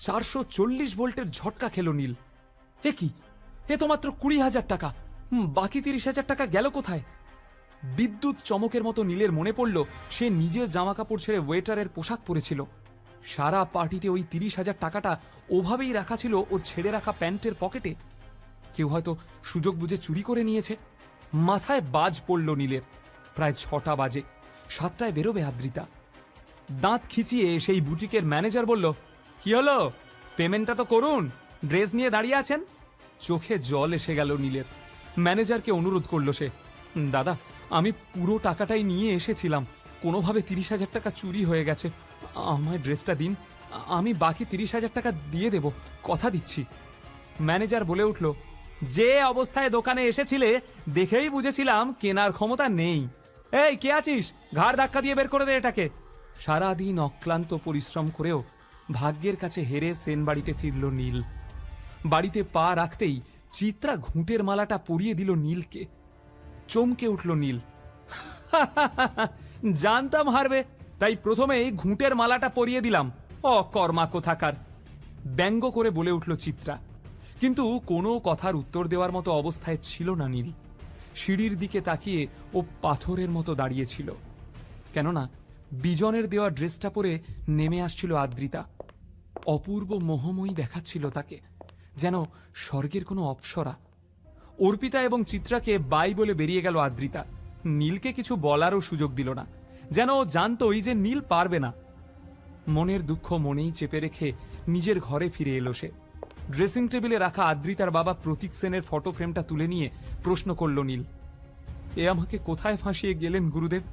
440 ভোল্টের ঝটকা খেল নীল। এ কি, এ তো মাত্র 20,000 টাকা, বাকি 30,000 টাকা গেল কোথায়? বিদ্যুৎ চমকের মতো নীলের মনে পড়ল সে নিজের জামা কাপড় ছেড়ে ওয়েটারের পোশাক পরেছিল। সারা পার্টিতে ওই 30,000 টাকাটা ওভাবেই রাখা ছিল ওর ছেড়ে রাখা প্যান্টের পকেটে। কেউ হয়তো সুযোগ বুঝে চুরি করে নিয়েছে। মাথায় বাজ পড়ল নীলের। প্রায় 6টা বাজে, 7টায় বেরোবে আদ্রিতা। দাঁত খিচিয়ে সেই বুটিকের ম্যানেজার বলল, কি হলো, পেমেন্টটা তো করুন, ড্রেস নিয়ে দাঁড়িয়ে আছেন। চোখে জল এসে গেল নীলের। ম্যানেজারকে অনুরোধ করলো সে, দাদা, আমি পুরো টাকাটাই নিয়ে এসেছিলাম, কোনোভাবে 30,000 টাকা চুরি হয়ে গেছে, আমায় ড্রেসটা দিন, আমি বাকি 30,000 টাকা দিয়ে দেব, কথা দিচ্ছি। ম্যানেজার বলে উঠল, যে অবস্থায় দোকানে এসেছিলে দেখেই বুঝেছিলাম কেনার ক্ষমতা নেই। এই কে আছিস, ঘাড় ধাক্কা দিয়ে বের করে দে এটাকে। সারাদিন অক্লান্ত পরিশ্রম করেও ভাগ্যের কাছে হেরে সেন বাড়িতে ফিরল নীল। বাড়িতে পা রাখতেই চিত্রা ঘুঁটের মালাটা পরিয়ে দিল নীলকে। চমকে উঠল নীল। জানতাম হারবে, তাই প্রথমেই ঘুঁটের মালাটা পরিয়ে দিলাম, অকর্মা কোথাকার। ব্যঙ্গ করে বলে উঠল চিত্রা। কিন্তু কোনো কথার উত্তর দেওয়ার মতো অবস্থায় ছিল না নীল। সিঁড়ির দিকে তাকিয়ে ও পাথরের মতো দাঁড়িয়েছিল। কেননা বিজনের দেওয়া ড্রেসটা পরে নেমে আসছিল আদ্রিতা। অপূর্ব মোহময়ী দেখাচ্ছিল তাকে, যেন স্বর্গের কোনো অপ্সরা। অর্পিতা এবং চিত্রাকে বাই বলে বেরিয়ে গেল আদ্রিতা। নীলকে কিছু বলারও সুযোগ দিল না, যেন ও জানতই যে নীল পারবে না। মনের দুঃখ মনেই চেপে রেখে নিজের ঘরে ফিরে এলো সে। ড্রেসিং টেবিলে রাখা আদ্রিতার বাবা প্রতীক সেনের ফটো ফ্রেমটা তুলে নিয়ে প্রশ্ন করল নীল, এ আমাকে কোথায় ফাঁসিয়ে গেলেন গুরুদেব?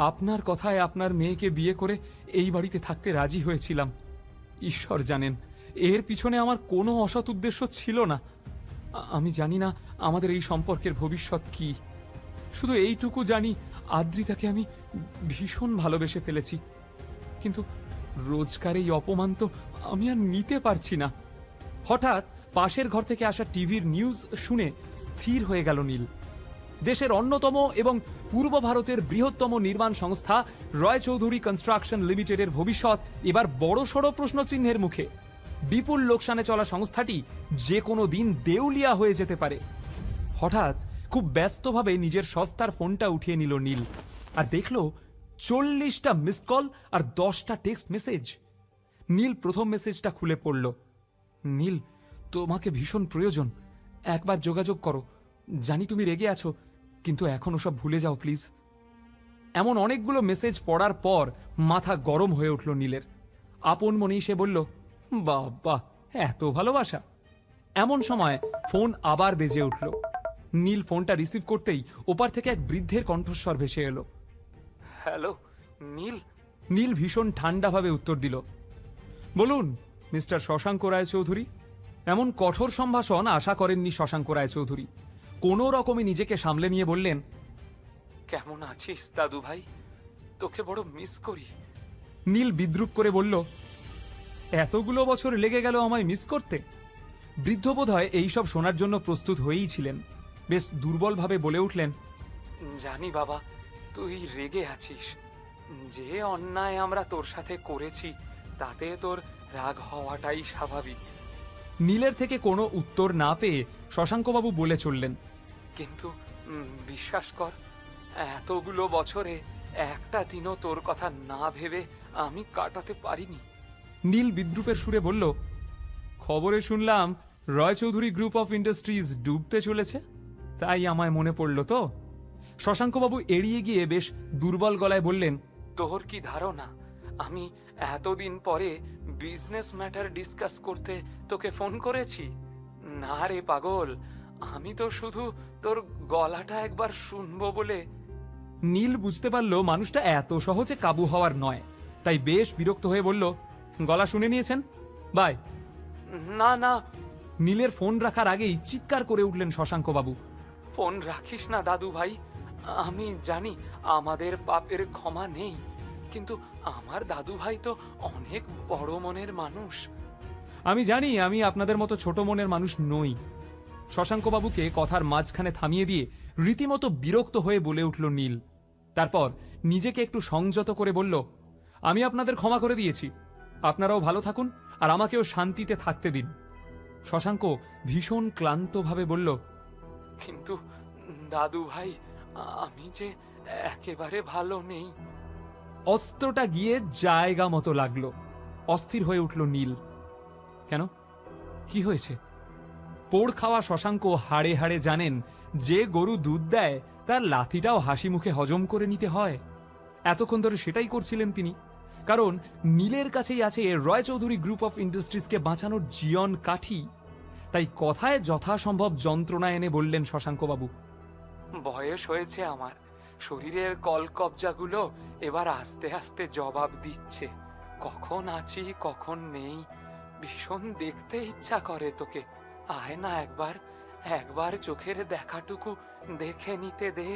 আপনার কথায় আপনার মেয়েকে বিয়ে করে এই বাড়িতে থাকতে রাজি হয়েছিলাম। ঈশ্বর জানেন, এর পিছনে আমার কোনো অসৎ উদ্দেশ্য ছিল না। আমি জানি না আমাদের এই সম্পর্কের ভবিষ্যৎ কি। শুধু এইটুকু জানি, আদ্রিতাকে আমি ভীষণ ভালোবেসে ফেলেছি। কিন্তু রোজকার এই অপমান তো আমি আর নিতে পারছি না। হঠাৎ পাশের ঘর থেকে আসা টিভির নিউজ শুনে স্থির হয়ে গেল নীল। দেশের অন্যতম এবং পূর্ব ভারতের বৃহত্তম নির্মাণ সংস্থা রয় চৌধুরী কনস্ট্রাকশন লিমিটেডের ভবিষ্যৎ এবার বড়সড় প্রশ্নচিহ্নের মুখে। বিপুল লোকসানে চলা সংস্থাটি যে কোনো দিন দেউলিয়া হয়ে যেতে পারে। হঠাৎ খুব ব্যস্তভাবে নিজের সস্তার ফোনটা উঠিয়ে নিল নীল আর দেখল 40টা মিসড কল আর 10টা টেক্সট মেসেজ। নীল প্রথম মেসেজটা খুলে পড়ল, নীল, তোমাকে ভীষণ প্রয়োজন, একবার যোগাযোগ করো। জানি তুমি রেগে আছো, কিন্তু এখন ওসব ভুলে যাও প্লিজ। এমন অনেকগুলো মেসেজ পড়ার পর মাথা গরম হয়ে উঠল নীলের। আপন মনেই সে বলল, বাবা, এত ভালোবাসা। এমন সময় ফোন আবার বেজে উঠল। নীল ফোনটা রিসিভ করতেই ওপার থেকে এক বৃদ্ধের কণ্ঠস্বর ভেসে এলো। হ্যালো নীল। নীল ভীষণ ঠান্ডাভাবে উত্তর দিল, বলুন মিস্টার শশাঙ্ক রায়চৌধুরী। এমন কঠোর সম্ভাষণ আশা করেননি শশাঙ্ক রায়চৌধুরী। কোনো রকমে নিজেকে সামলে নিয়ে বললেন, কেমন আছিস দাদু ভাই? তোকে বড় মিস করি। নীল বিদ্রুপ করে বলল, এতগুলো বছর লেগে গেল আমায় মিস করতে? বৃদ্ধ বোধহয় এইসব শোনার জন্য প্রস্তুত হয়েই ছিলেন। বেশ দুর্বলভাবে বলে উঠলেন, জানি বাবা, তুই রেগে আছিস। যে অন্যায় আমরা তোর সাথে করেছি তাতে তোর রাগ হওয়াটাই স্বাভাবিক। নীলের থেকে কোনো উত্তর না পেয়ে শশাঙ্কবাবু বলে চললেন, কিন্তু বিশ্বাস কর, এতগুলো বছরে একটা দিনও তোর কথা না ভেবে আমি কাটাতে পারিনি। নীল বিদ্রুপের সুরে বলল, খবরে শুনলাম রয় চৌধুরী গ্রুপ অফ ইন্ডাস্ট্রিজ ডুবতে চলেছে, তাই আমায় মনে পড়ল তো। শশাঙ্কবাবু এড়িয়ে গিয়ে বেশ দুর্বল গলায় বললেন, তোর কি ধারণা আমি এতদিন পরে বিজনেস ম্যাটার ডিসকাস করতে তোকে ফোন করেছি? না রে পাগল, আমি তো শুধু তোর গলাটা একবার শুনবো বলে। নীল বুঝতে পারল মানুষটা এত সহজে কাবু হওয়ার নয়, তাই বেশ বিরক্ত হয়ে বলল, গলা শুনে নিয়েছেন, বাই। না না, নীলের ফোন রাখার আগেই চিৎকার করে উঠলেন শশাঙ্কবাবু, ফোন রাখিস না দাদু ভাই। আমি জানি আমাদের পাপের ক্ষমা নেই, কিন্তু আমার দাদু ভাই তো অনেক বড় মনের মানুষ। আমি জানি আমি আপনাদের মতো ছোট মনের মানুষ নই। শশাঙ্কবাবুকে কথার মাঝখানে থামিয়ে দিয়ে রীতিমতো বিরক্ত হয়ে বলে উঠল নীল। তারপর নিজেকে একটু সংযত করে বলল, আমি আপনাদের ক্ষমা করে দিয়েছি, আপনারাও ভালো থাকুন আর আমাকেও শান্তিতে থাকতে দিন। শশাঙ্ক ভীষণ ক্লান্তভাবে বলল, কিন্তু দাদু ভাই, আমি যে একেবারে ভালো নেই। অস্ত্রটা গিয়ে জায়গা মতো লাগলো। অস্থির হয়ে উঠল নীল। কেন, কি হয়েছে? পোড় খাওয়া শশাঙ্ক হাড়ে হাড়ে জানেন, যে গরু দুধ দেয় তার লাথিটাও হাসি মুখে হজম করে নিতে হয়। এতক্ষণ ধরে সেটাই করছিলেন তিনি, কারণ নীলের কাছেই আছে রয় চৌধুরী গ্রুপ অফ ইন্ডাস্ট্রিজকে বাঁচানোর জীবন কাঠি। তাই কথায় যথাসম্ভব যন্ত্রণা এনে বললেন শশাঙ্কবাবু, বয়স হয়েছে আমার, শরীরের কলকবজাগুলো এবার আস্তে আস্তে জবাব দিচ্ছে। কখন আছি কখন নেই ভীষণ দেখতে ইচ্ছা করে তোকে। আয় না একবার চোখের দেখাটুকু দেখে নিতে দে।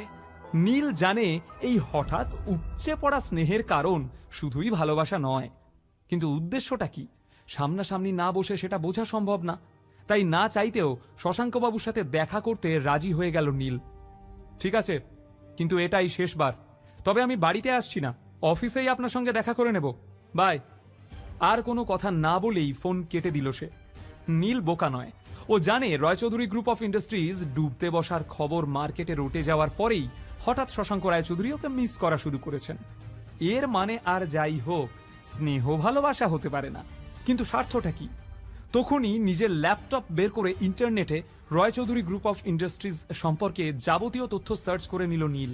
নীল জানে এই হঠাৎ উপচে পড়া স্নেহের কারণ শুধুই ভালোবাসা নয়, কিন্তু উদ্দেশ্যটা কি সামনাসামনি না বসে সেটা বোঝা সম্ভব না। তাই না চাইতেও শশাঙ্কবাবুর সাথে দেখা করতে রাজি হয়ে গেল নীল। ঠিক আছে, কিন্তু এটাই শেষবার। তবে আমি বাড়িতে আসছি না, অফিসেই আপনার সঙ্গে দেখা করে নেব, বাই। আর কোনো কথা না বলেই ফোন কেটে দিল সে। নীল বোকা নয়, ও জানে রয় চৌধুরী গ্রুপ অফ ইন্ডাস্ট্রিজ ডুবতে বসার খবর মার্কেটে রটে যাওয়ার পরেই হঠাৎ শশাঙ্ক রায়চৌধুরী ওকে মিস করা শুরু করেছেন। এর মানে আর যাই হোক, স্নেহ ভালোবাসা হতে পারে না, কিন্তু স্বার্থটা কি? তখনই নিজের ল্যাপটপ বের করে ইন্টারনেটে রয় চৌধুরী গ্রুপ অফ ইন্ডাস্ট্রিজ সম্পর্কে যাবতীয় তথ্য সার্চ করে নিল নীল।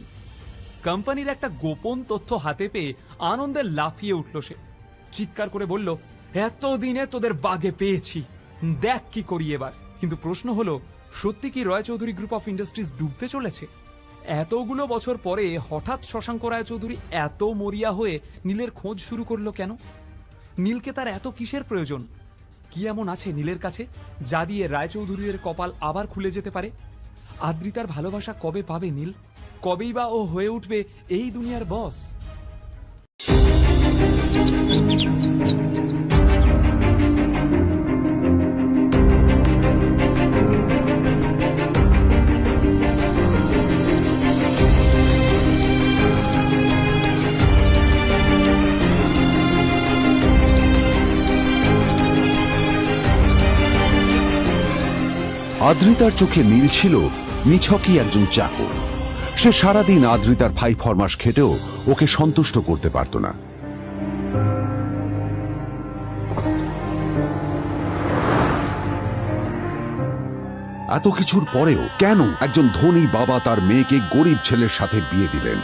কোম্পানির একটা গোপন তথ্য হাতে পেয়ে আনন্দে লাফিয়ে উঠল সে। চিৎকার করে বলল, এতদিনে তোদের বাগে পেয়েছি, দেখ কি করি এবার। কিন্তু প্রশ্ন হলো, সত্যি কি রয় চৌধুরী গ্রুপ অফ ইন্ডাস্ট্রিজ ডুবতে চলেছে? এতগুলো বছর পরে হঠাৎ শশাঙ্ক রায়চৌধুরী এত মরিয়া হয়ে নীলের খোঁজ শুরু করলো কেন? নীলকে তার এত কিসের প্রয়োজন? কি এমন আছে নীলের কাছে যা দিয়ে রায়চৌধুরীর কপাল আবার খুলে যেতে পারে? আদ্রিতার ভালোবাসা কবে পাবে নীল? কবেই বা ও হয়ে উঠবে এই দুনিয়ার বস? আদ্রিতার চোখে নীল ছিল নিছকই একজন চাকর। সে সারাদিন আদ্রিতার ফাই ফরমাস খেটেও ওকে সন্তুষ্ট করতে পারত না। এত কিছুর পরেও কেন একজন ধনী বাবা তার মেয়েকে গরিব ছেলের সাথে বিয়ে দিলেন?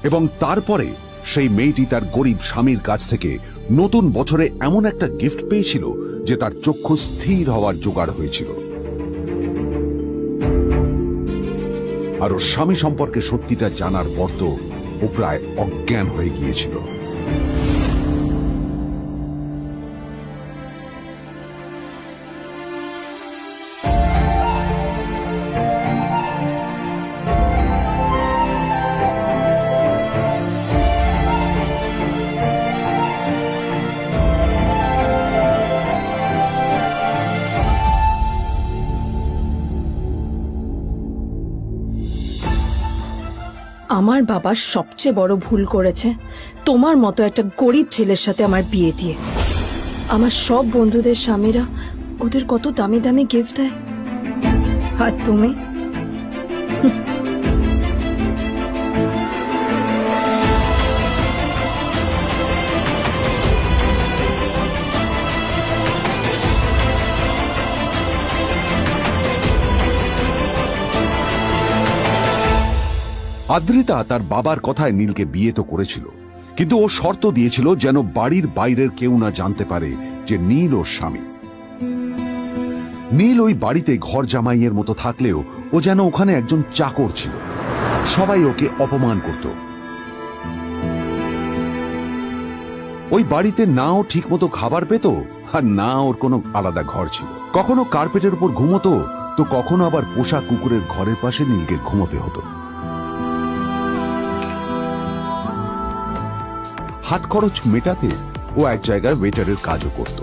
এবং তারপরে সেই মেয়েটি তার গরিব স্বামীর কাছ থেকে নতুন বছরে এমন একটা গিফট পেয়েছিল যে তার চক্ষু স্থির হওয়ার জোগাড় হয়েছিল। আর ওর স্বামী সম্পর্কে সত্যিটা জানার পর তো ও প্রায় অজ্ঞান হয়ে গিয়েছিল। আমার বাবা সবচেয়ে বড় ভুল করেছে তোমার মতো একটা গরিব ছেলের সাথে আমার বিয়ে দিয়ে। আমার সব বন্ধুদের স্বামীরা ওদের কত দামি দামি গিফট দেয়, আর তুমি আদ্রিতা তার বাবার কথায় নীলকে বিয়ে তো করেছিল, কিন্তু ও শর্ত দিয়েছিল যেন বাড়ির বাইরের কেউ না জানতে পারে যে নীল ওর স্বামী। নীল ওই বাড়িতে ঘর জামাইয়ের মতো থাকলেও ও যেন ওখানে একজন চাকর ছিল। সবাই ওকে অপমান করত। ওই বাড়িতে না ও ঠিক মতো খাবার পেত, আর না ওর কোনো আলাদা ঘর ছিল। কখনো কার্পেটের উপর ঘুমোতো, তো কখনো আবার পোষা কুকুরের ঘরের পাশে নীলকে ঘুমোতে হতো। হাত খরচ মেটাতে ও এক জায়গায় ওয়েটারের কাজও করত।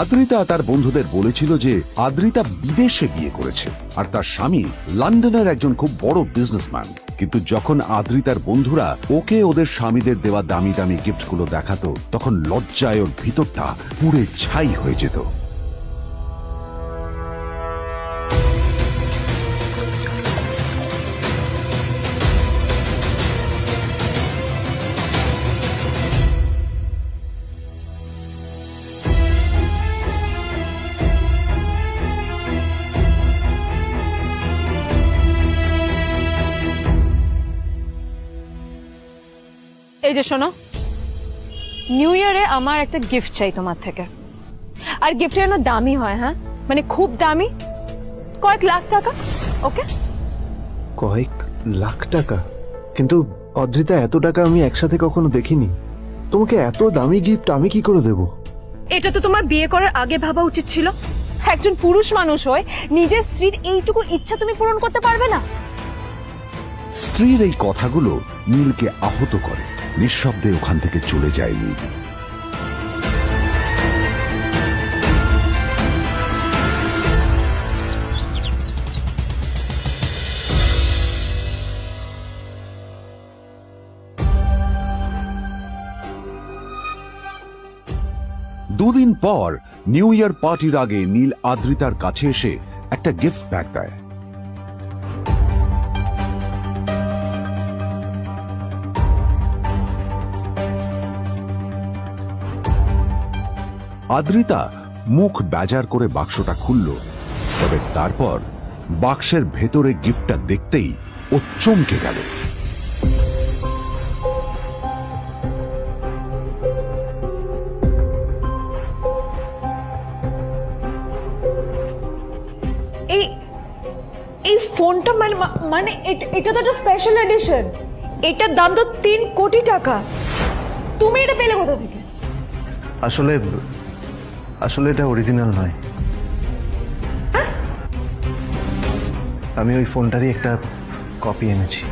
আদ্রিতা তার বন্ধুদের বলেছিল যে আদ্রিতা বিদেশে বিয়ে করেছে, আর তার স্বামী লন্ডনের একজন খুব বড় বিজনেসম্যান। কিন্তু যখন আদ্রিতার বন্ধুরা ওকে ওদের স্বামীদের দেওয়া দামি দামি গিফটগুলো দেখাতো, তখন লজ্জায় ওর ভিতরটা পুড়ে ছাই হয়ে যেত। এই যে শোনো, নিউ ইয়ারে আমার একটা গিফট চাই তোমার থেকে। আর গিফট যেন দামি হয়, হ্যাঁ, মানে খুব দামি, কয়েক লাখ টাকা। ওকে? কয়েক লাখ টাকা? কিন্তু অদ্রিতা, এত টাকা আমি একসাথে কখনো দেখিনি। তোমাকে এত দামি গিফট আমি কি করে দেব? এটা তো তোমার বিয়ে করার আগে ভাবা উচিত ছিল। একজন পুরুষ মানুষ হয়ে নিজের স্ত্রীর এইটুকু ইচ্ছা তুমি পূরণ করতে পারবে না? স্ত্রীর এই কথাগুলো নীলকে আহত করে। নিঃশব্দে ওখান থেকে চলে যায় নীল। দুদিন পর নিউ ইয়ার পার্টির আগে নীল আদ্রিতার কাছে এসে একটা গিফট ব্যাগ দেয়। আদ্রিতা মুখ বেজার করে বাক্সটা খুলল, তবে তারপর বাক্সের ভেতরে গিফটটা দেখতেই ও চমকে গেল। এই ফোনটা মানে এটা তো একটা স্পেশাল এডিশন। এটার দাম তো 3 কোটি টাকা। তুমি এটা পেলে কোথা থেকে? আসলে এটা অরিজিনাল নয়। আমি ওই ফোনটারই একটা কপি এনেছি।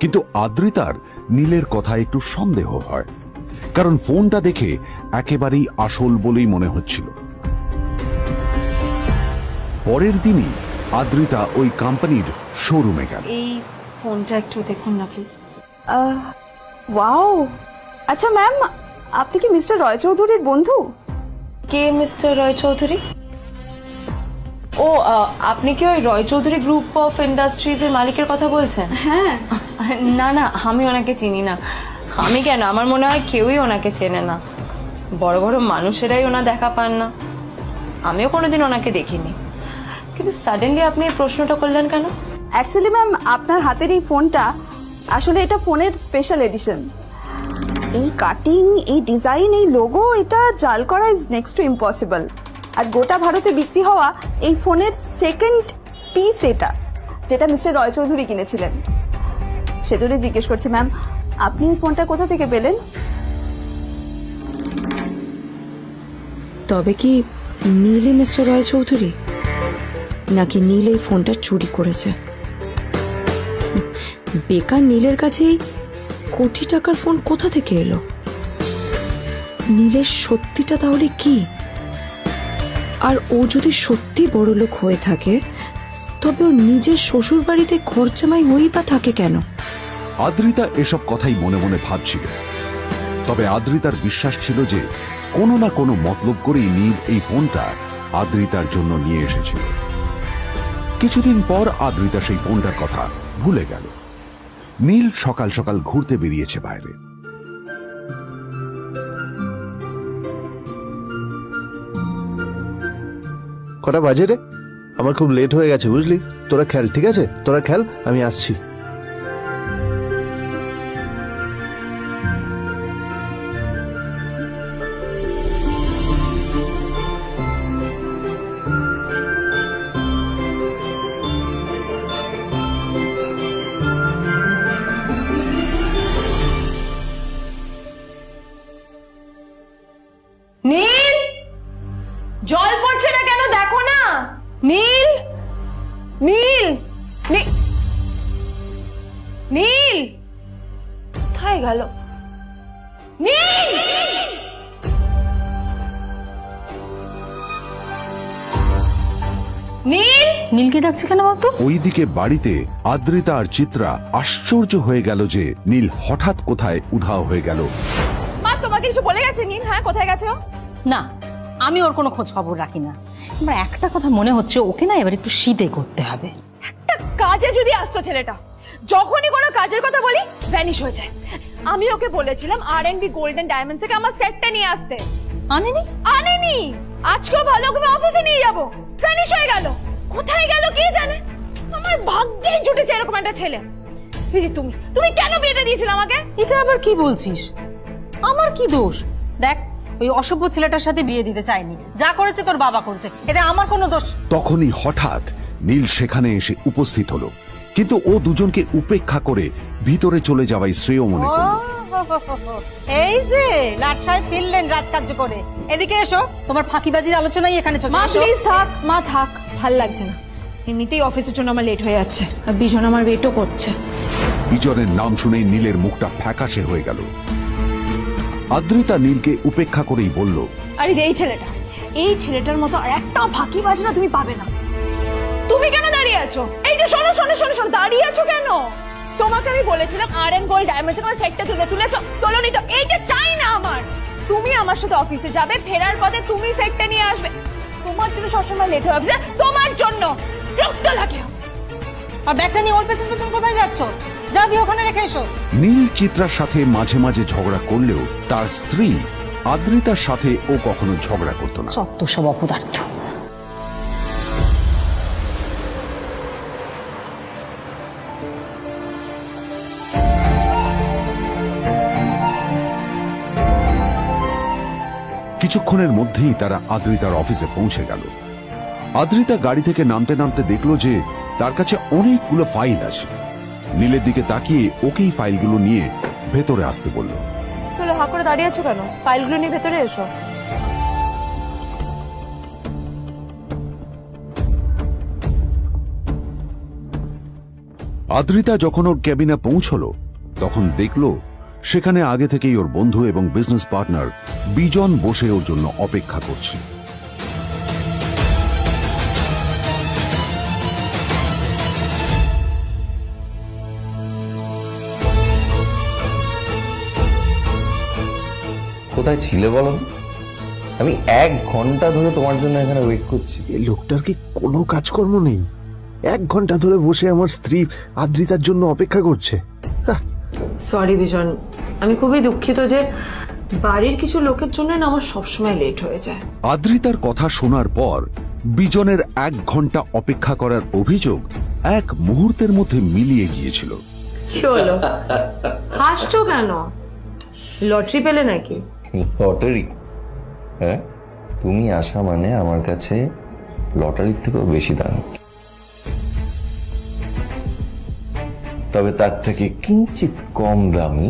কিন্তু আদ্রিতার নীলের কথা একটু সন্দেহ হয়, কারণ ফোনটা দেখে একেবারেই আসল বলেই মনে হচ্ছিল। পরের দিনই আদ্রিতা ওই কোম্পানির শোরুমে গেল। এই ফোনটা একটু দেখুন না প্লিজ। ওয়াও, আচ্ছা ম্যাম, আপনি কি মিস্টার রয় চৌধুরীর বন্ধু? কে মিস্টার রয় চৌধুরী? ও ও আপনি কি ওই রয় চৌধুরী গ্রুপ অফ ইন্ডাস্ট্রিজের মালিকের কথা বলছেন? হ্যাঁ। না না, আমি ওনাকে চিনি না। আমি কেন, আমার মনে হয় কেউই ওনাকে চেনে না। বড় বড় মানুষেরাই ওনা দেখা পান না। আমিও কোনোদিন ওনাকে দেখিনি, কিন্তু সাডেনলি আপনি এই প্রশ্নটা করলেন কেন? অ্যাকচুয়ালি ম্যাম, আপনার হাতের এই ফোনটা আসলে এটা ফোনের স্পেশাল এডিশন। এই কাটিং, এই ডিজাইন, এই লোগো, এটা জাল করা ইজ নেক্সট টু ইম্পসিবল। আর গোটা ভারতে বিক্রি হওয়া এই ফোনের সেকেন্ড পিস এটা, যেটা মিস্টার রয় চৌধুরী কিনেছিলেন। সেতুরে জিজ্ঞেস করছি ম্যাম, আপনি এই ফোনটা কোথা থেকে পেলেন? তবে কি নীলই মিস্টার রয় চৌধুরী, নাকি নীল এই ফোনটা চুরি করেছে? বেকার নীলের কাছে কোটি টাকার ফোন কোথা থেকে এলো? নীলের সত্যিটা তাহলে কি? আর ও যদি সত্যি বড়লোক হয়ে থাকে, তবে ওর নিজের শ্বশুর বাড়িতে খরচামাই হই বা থাকে কেন? আদ্রিতা এসব কথাই মনে মনে ভাবছিল। তবে আদ্রিতার বিশ্বাস ছিল যে কোনো না কোনো মতলব করেই নীল এই ফোনটা আদ্রিতার জন্য নিয়ে এসেছিল। কিছুদিন পর আদ্রিতা সেই ফোনটার কথা ভুলে গেল। নীল সকাল সকাল ঘুরতে বেরিয়েছে বাইরে। কটা বাজে রে? আমার খুব লেট হয়ে গেছে বুঝলি। তোরা খেল, ঠিক আছে? তোরা খেল, আমি আসছি। নীল, জল পড়ছে না কেন দেখো না। নীল, নীল, নীল কোথায় গেল? নীল, নীল, নীলকে ডাকছে কেন বলতো? ওইদিকে বাড়িতে আদ্রিতা আর চিত্রা আশ্চর্য হয়ে গেল যে নীল হঠাৎ কোথায় উধাও হয়ে গেল। মা তোমাকে কিছু বলে গেছে নীল? হ্যাঁ, কোথায় গেছে ও? না, আমি ওর কোনো খোঁজ খবর রাখি না। এবার একটা কথা মনে হচ্ছে, ওকে না এবার একটু শীতে করতে হবে। একটা কাজে যদি আসতো ছেলেটা, যখনই কোনো কাজের কথা বলি ভ্যানিশ হয়ে যায়। আমি ওকে বলেছিলাম R&B গোল্ডেন ডায়মন্ড থেকে আমার সেটটা নিয়ে আসতে, আনেনি। আজকেও ভালো করে অফিসে নিয়ে যাব, ভ্যানিশ হয়ে গেল। কোথায় গেল কে জানে। আমার ভাগ্যেই জুটেছে এরকম একটা ছেলে। এই যে তুমি কেন বিয়েটা দিয়েছিলে আমাকে? এটা আবার কি বলছিস? আমার কি দোষ? দেখ, ওই অসভ্য ছেলেটার সাথে বিয়ে দিতে চাইনি। যা করেছে তোর বাবা করেছে, এটা আমার কোনো দোষ। তখনই হঠাৎ নীল সেখানে এসে উপস্থিত হলো, কিন্তু ও দুজনকে উপেক্ষা করে ভিতরে চলে যাওয়াই শ্রেয় মনে করল। এই যে লাট সাহেব ফিরলেন রাজকার্য করে। এদিকে এসো, তোমার ফাঁকিবাজির আলোচনাই এখানে চলছে। মা প্লিজ থাক, মা থাক, ভাল লাগছে না। এমনিতেই অফিসের জন্য আমার লেট হয়ে যাচ্ছে, আর বিজন আমার ওয়েটও করছে। বিজনের নাম শুনে নীলের মুখটা ফ্যাকাশে হয়ে গেল। আদ্রিতা নীলকে উপেক্ষা করেই বলল, আরে যে এই ছেলেটার মতো আর একটা ফাঁকিবাজ না তুমি পাবে না। তুমি কেন দাঁড়িয়ে আছো? এই যে শোনো শোনো শোনো শোনো, দাঁড়িয়ে আছো কেন? তোমাকে আমি বলেছিলাম R&B গোল্ড ডায়মন্ড থেকে আমার সেটটা তুলেছো, তোলোনি তো। এইটা চাই না আমার। তুমি আমার সাথে অফিসে যাবে, ফেরার পথে তুমি সেটটা নিয়ে আসবে। তোমার জন্য সবসময় লেট হয়ে অফিসে, তোমার জন্য বিরক্ত লাগে। আর ব্যাগটা নিয়ে ওর পেছন পেছন কোথায় যাচ্ছ? যাও দিয়ে ওখানে রেখে এসো। নীল চিত্রার সাথে মাঝে মাঝে ঝগড়া করলেও তার স্ত্রী আদ্রিতার সাথে ও কখনো ঝগড়া করত না। সত্য সব অপদার্থ। কিছুক্ষণের মধ্যেই তারা আদ্রিতার অফিসে পৌঁছে গেল। আদ্রিতা গাড়ি থেকে নামতে নামতে দেখলো যে তার কাছে অনেকগুলো ফাইল আছে। নীলের দিকে তাকিয়ে ওকেই ফাইলগুলো নিয়ে ভেতরে আসতে বলল। চলো, হা করে দাঁড়িয়ে আছো কেন? ফাইলগুলো নিয়ে ভেতরে এসো। আদ্রিতা যখন ওর ক্যাবিনে পৌঁছলো, তখন দেখলো সেখানে আগে থেকেই ওর বন্ধু এবং বিজনেস পার্টনার বিজন বসে ওর জন্য অপেক্ষা করছে। কোথায় ছিলে বলো? আমি 1 ঘন্টা ধরে তোমার জন্য এখানে ওয়েট করছি। এই লোকটার কি কোনো কাজকর্ম নেই? 1 ঘন্টা ধরে বসে আমার স্ত্রী আদ্রিতার জন্য অপেক্ষা করছে। সরি বিজন, আমি খুবই দুঃখিত যে বাড়ির কিছু লোকের জন্য না আমার সবসময় লেট হয়ে যায়। আদ্রিতার কথা শোনার পর বিজনের 1 ঘন্টা অপেক্ষা করার অভিযোগ 1 মুহূর্তের মধ্যে মিলিয়ে গিয়েছিল। কি হলো, হাসছো কেন? লটারি পেলে নাকি? লটারি? হ্যাঁ, তুমি আসা মানে আমার কাছে লটারির থেকেও বেশি দাম। তবে তার থেকে কিঞ্চিত কম দামি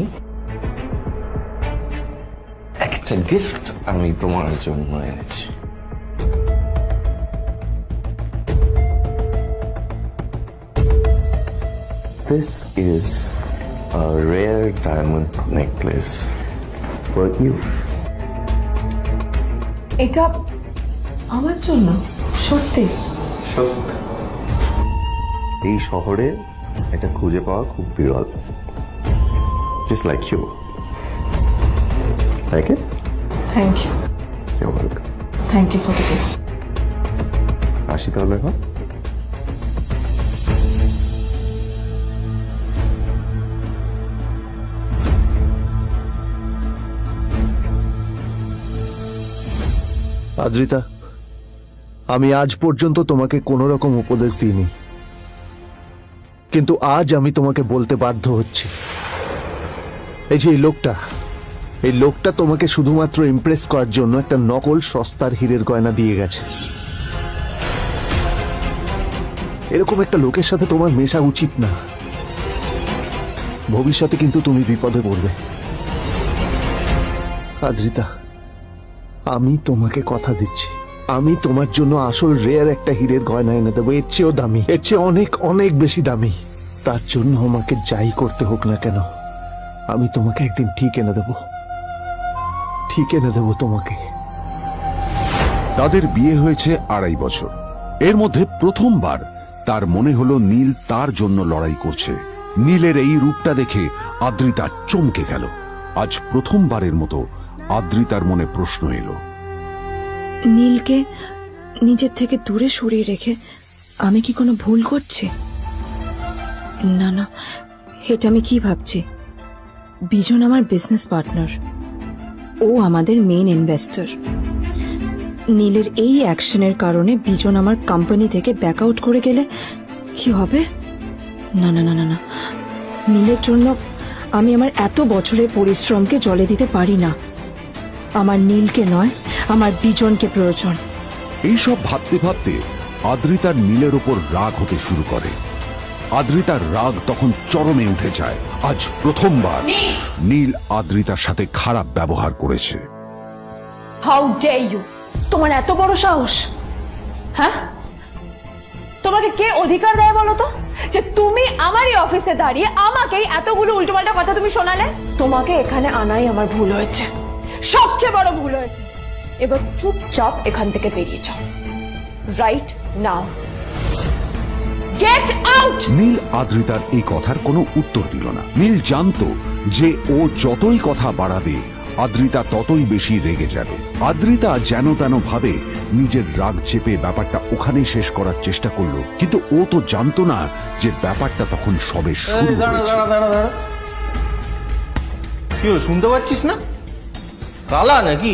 একটা গিফট আমি তোমার জন্য এনেছি। This is a rare diamond necklace for you. এটা আমার জন্য? সত্যি? সত্যি। এই শহরে এটা খুঁজে পাওয়া খুব বিরল। Just like you. Like it? Thank you. You're welcome. Thank you for the gift. আসি তাহলে এখন। আদ্রিতা, আমি আজ পর্যন্ত তোমাকে কোনো রকম উপদেশ দিইনি, কিন্তু আজ আমি তোমাকে বলতে বাধ্য হচ্ছি। এই যে এই লোকটা তোমাকে শুধুমাত্র ইমপ্রেস করার জন্য একটা নকল সস্তার হীরের গয়না দিয়ে গেছে। এরকম একটা লোকের সাথে তোমার মেশা উচিত না। ভবিষ্যতে কিন্তু তুমি বিপদে পড়বে। আদ্রিতা, আমি তোমাকে কথা দিচ্ছি, আমি তোমার জন্য আসল রেয়ার একটা হীরের গয়না এনে দেবো, এর চেয়েও দামি, এর চেয়ে অনেক অনেক বেশি দামি। তার জন্য আমাকে যাই করতে হোক না কেন, আমি তোমাকে একদিন ঠিক এনে দেবো, ঠিক এনে দেবো তোমাকে। তাদের বিয়ে হয়েছে 2.5 বছর। এর মধ্যে প্রথমবার তার মনে হলো নীল তার জন্য লড়াই করছে। নীলের এই রূপটা দেখে আদ্রিতা চমকে গেল। আজ প্রথমবারের মতো আদ্রিতার মনে প্রশ্ন এলো, নীলকে নিজের থেকে দূরে সরিয়ে রেখে আমি কি কোনো ভুল করছি? না না, এটা আমি কি ভাবছি? বিজন আমার বিজনেস পার্টনার, ও আমাদের মেইন ইনভেস্টর। নীলের এই অ্যাকশনের কারণে বিজন আমার কোম্পানি থেকে ব্যাক আউট করে গেলে কি হবে? না না না না না, নীলের জন্য আমি আমার এত বছরের পরিশ্রমকে জলে দিতে পারি না। আমার নীলকে নয়, আমার বিজনকে প্রয়োজন। এইসব ভাবতে ভাবতে আদ্রিতার নীলের ওপর রাগ হতে শুরু করে। আদ্রিতার রাগ তখন চরমে উঠে যায়। আজ প্রথমবার নীল আদ্রিতার সাথে খারাপ ব্যবহার করেছে। How dare you! তোমার এত বড় সাহস! হ্যাঁ, তোমাকে কে অধিকার দেয় বলো তো যে তুমি আমারই অফিসে দাঁড়িয়ে আমাকেই এতগুলো উল্টোপাল্টা কথা তুমি শোনালে? তোমাকে এখানে আনাই আমার ভুল হয়েছে, সবচেয়ে বড় ভুল হয়েছে। এবার চুপচাপ এখান থেকে বেরিয়ে যাও, right now. Get out! Neel আদ্রিতার এই কথার কোনো উত্তর দিল না। নীল জানতো যে ও যতই কথা বাড়াবে আদ্রিতা ততই বেশি রেগে যাবে। আদ্রিতা যেন তেন ভাবে নিজের রাগ চেপে ব্যাপারটা ওখানেই শেষ করার চেষ্টা করলো, কিন্তু ও তো জানতো না যে ব্যাপারটা তখন সবে শুরু হয়েছে। কি হলো, শুনতে পাচ্ছিস না? কালা নাকি?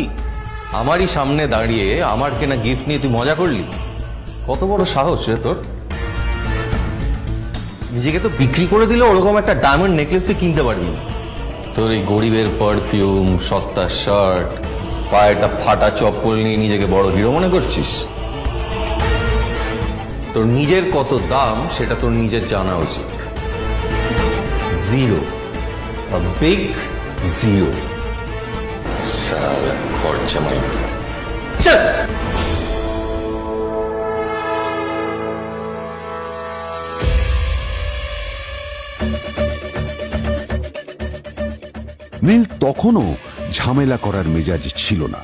আমারই সামনে দাঁড়িয়ে আমার কেনা গিফট নিয়ে তুই মজা করলি? কত বড় সাহস রে তোর! নিজেকে তো বিক্রি করে দিলে ওরকম একটা ডায়মন্ড নেকলেস তুই কিনতে পারবি না। তোর এই গরিবের পারফিউম, সস্তা শার্ট, পায়ে একটা ফাটা চপ্পল নিয়ে নিজেকে বড় হিরো মনে করছিস? তোর নিজের কত দাম সেটা তোর নিজের জানা উচিত। Zero, big zero. সালা খরচা মাই চল। নীল তখনও ঝামেলা করার মেজাজ ছিল না,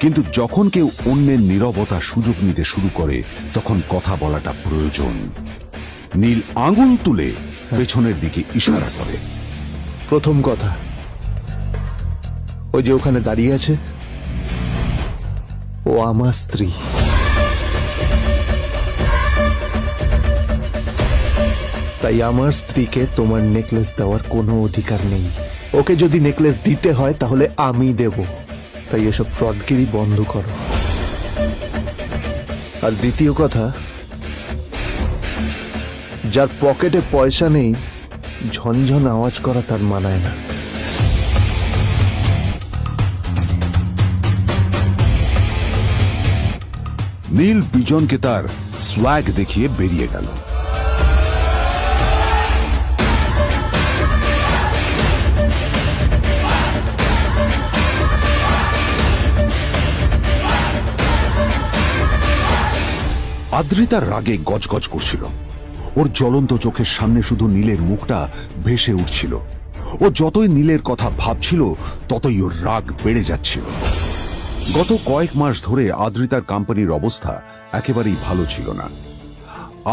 কিন্তু যখন কেউ অন্যের নীরবতার সুযোগ নিতে শুরু করে তখন কথা বলাটা প্রয়োজন। নীল আঙুল তুলে পেছনের দিকে ইশারা করে। প্রথম কথা, ওই যে ওখানে দাঁড়িয়ে আছে ও আমার স্ত্রী। তাই আমার স্ত্রীকে তোমার নেকলেস দেওয়ার কোনো অধিকার নেই। ওকে যদি নেকলেস দিতে হয় তাহলে আমি দেব। তাই এসব ফ্রডগিরি বন্ধ করো। আর দ্বিতীয় কথা, যার পকেটে পয়সা নেই ঝনঝন আওয়াজ করা তার মানায় না। নীল বিজনকে তার সোয়াগ দেখিয়ে বেরিয়ে গেল। আদ্রিতার রাগে গজগজ করছিল। ওর জ্বলন্ত চোখের সামনে শুধু নীলের মুখটা ভেসে উঠছিল। ও যতই নীলের কথা ভাবছিল ততই ওর রাগ বেড়ে যাচ্ছিল। গত কয়েক মাস ধরে আদ্রিতার কোম্পানির অবস্থা একেবারেই ভালো ছিল না।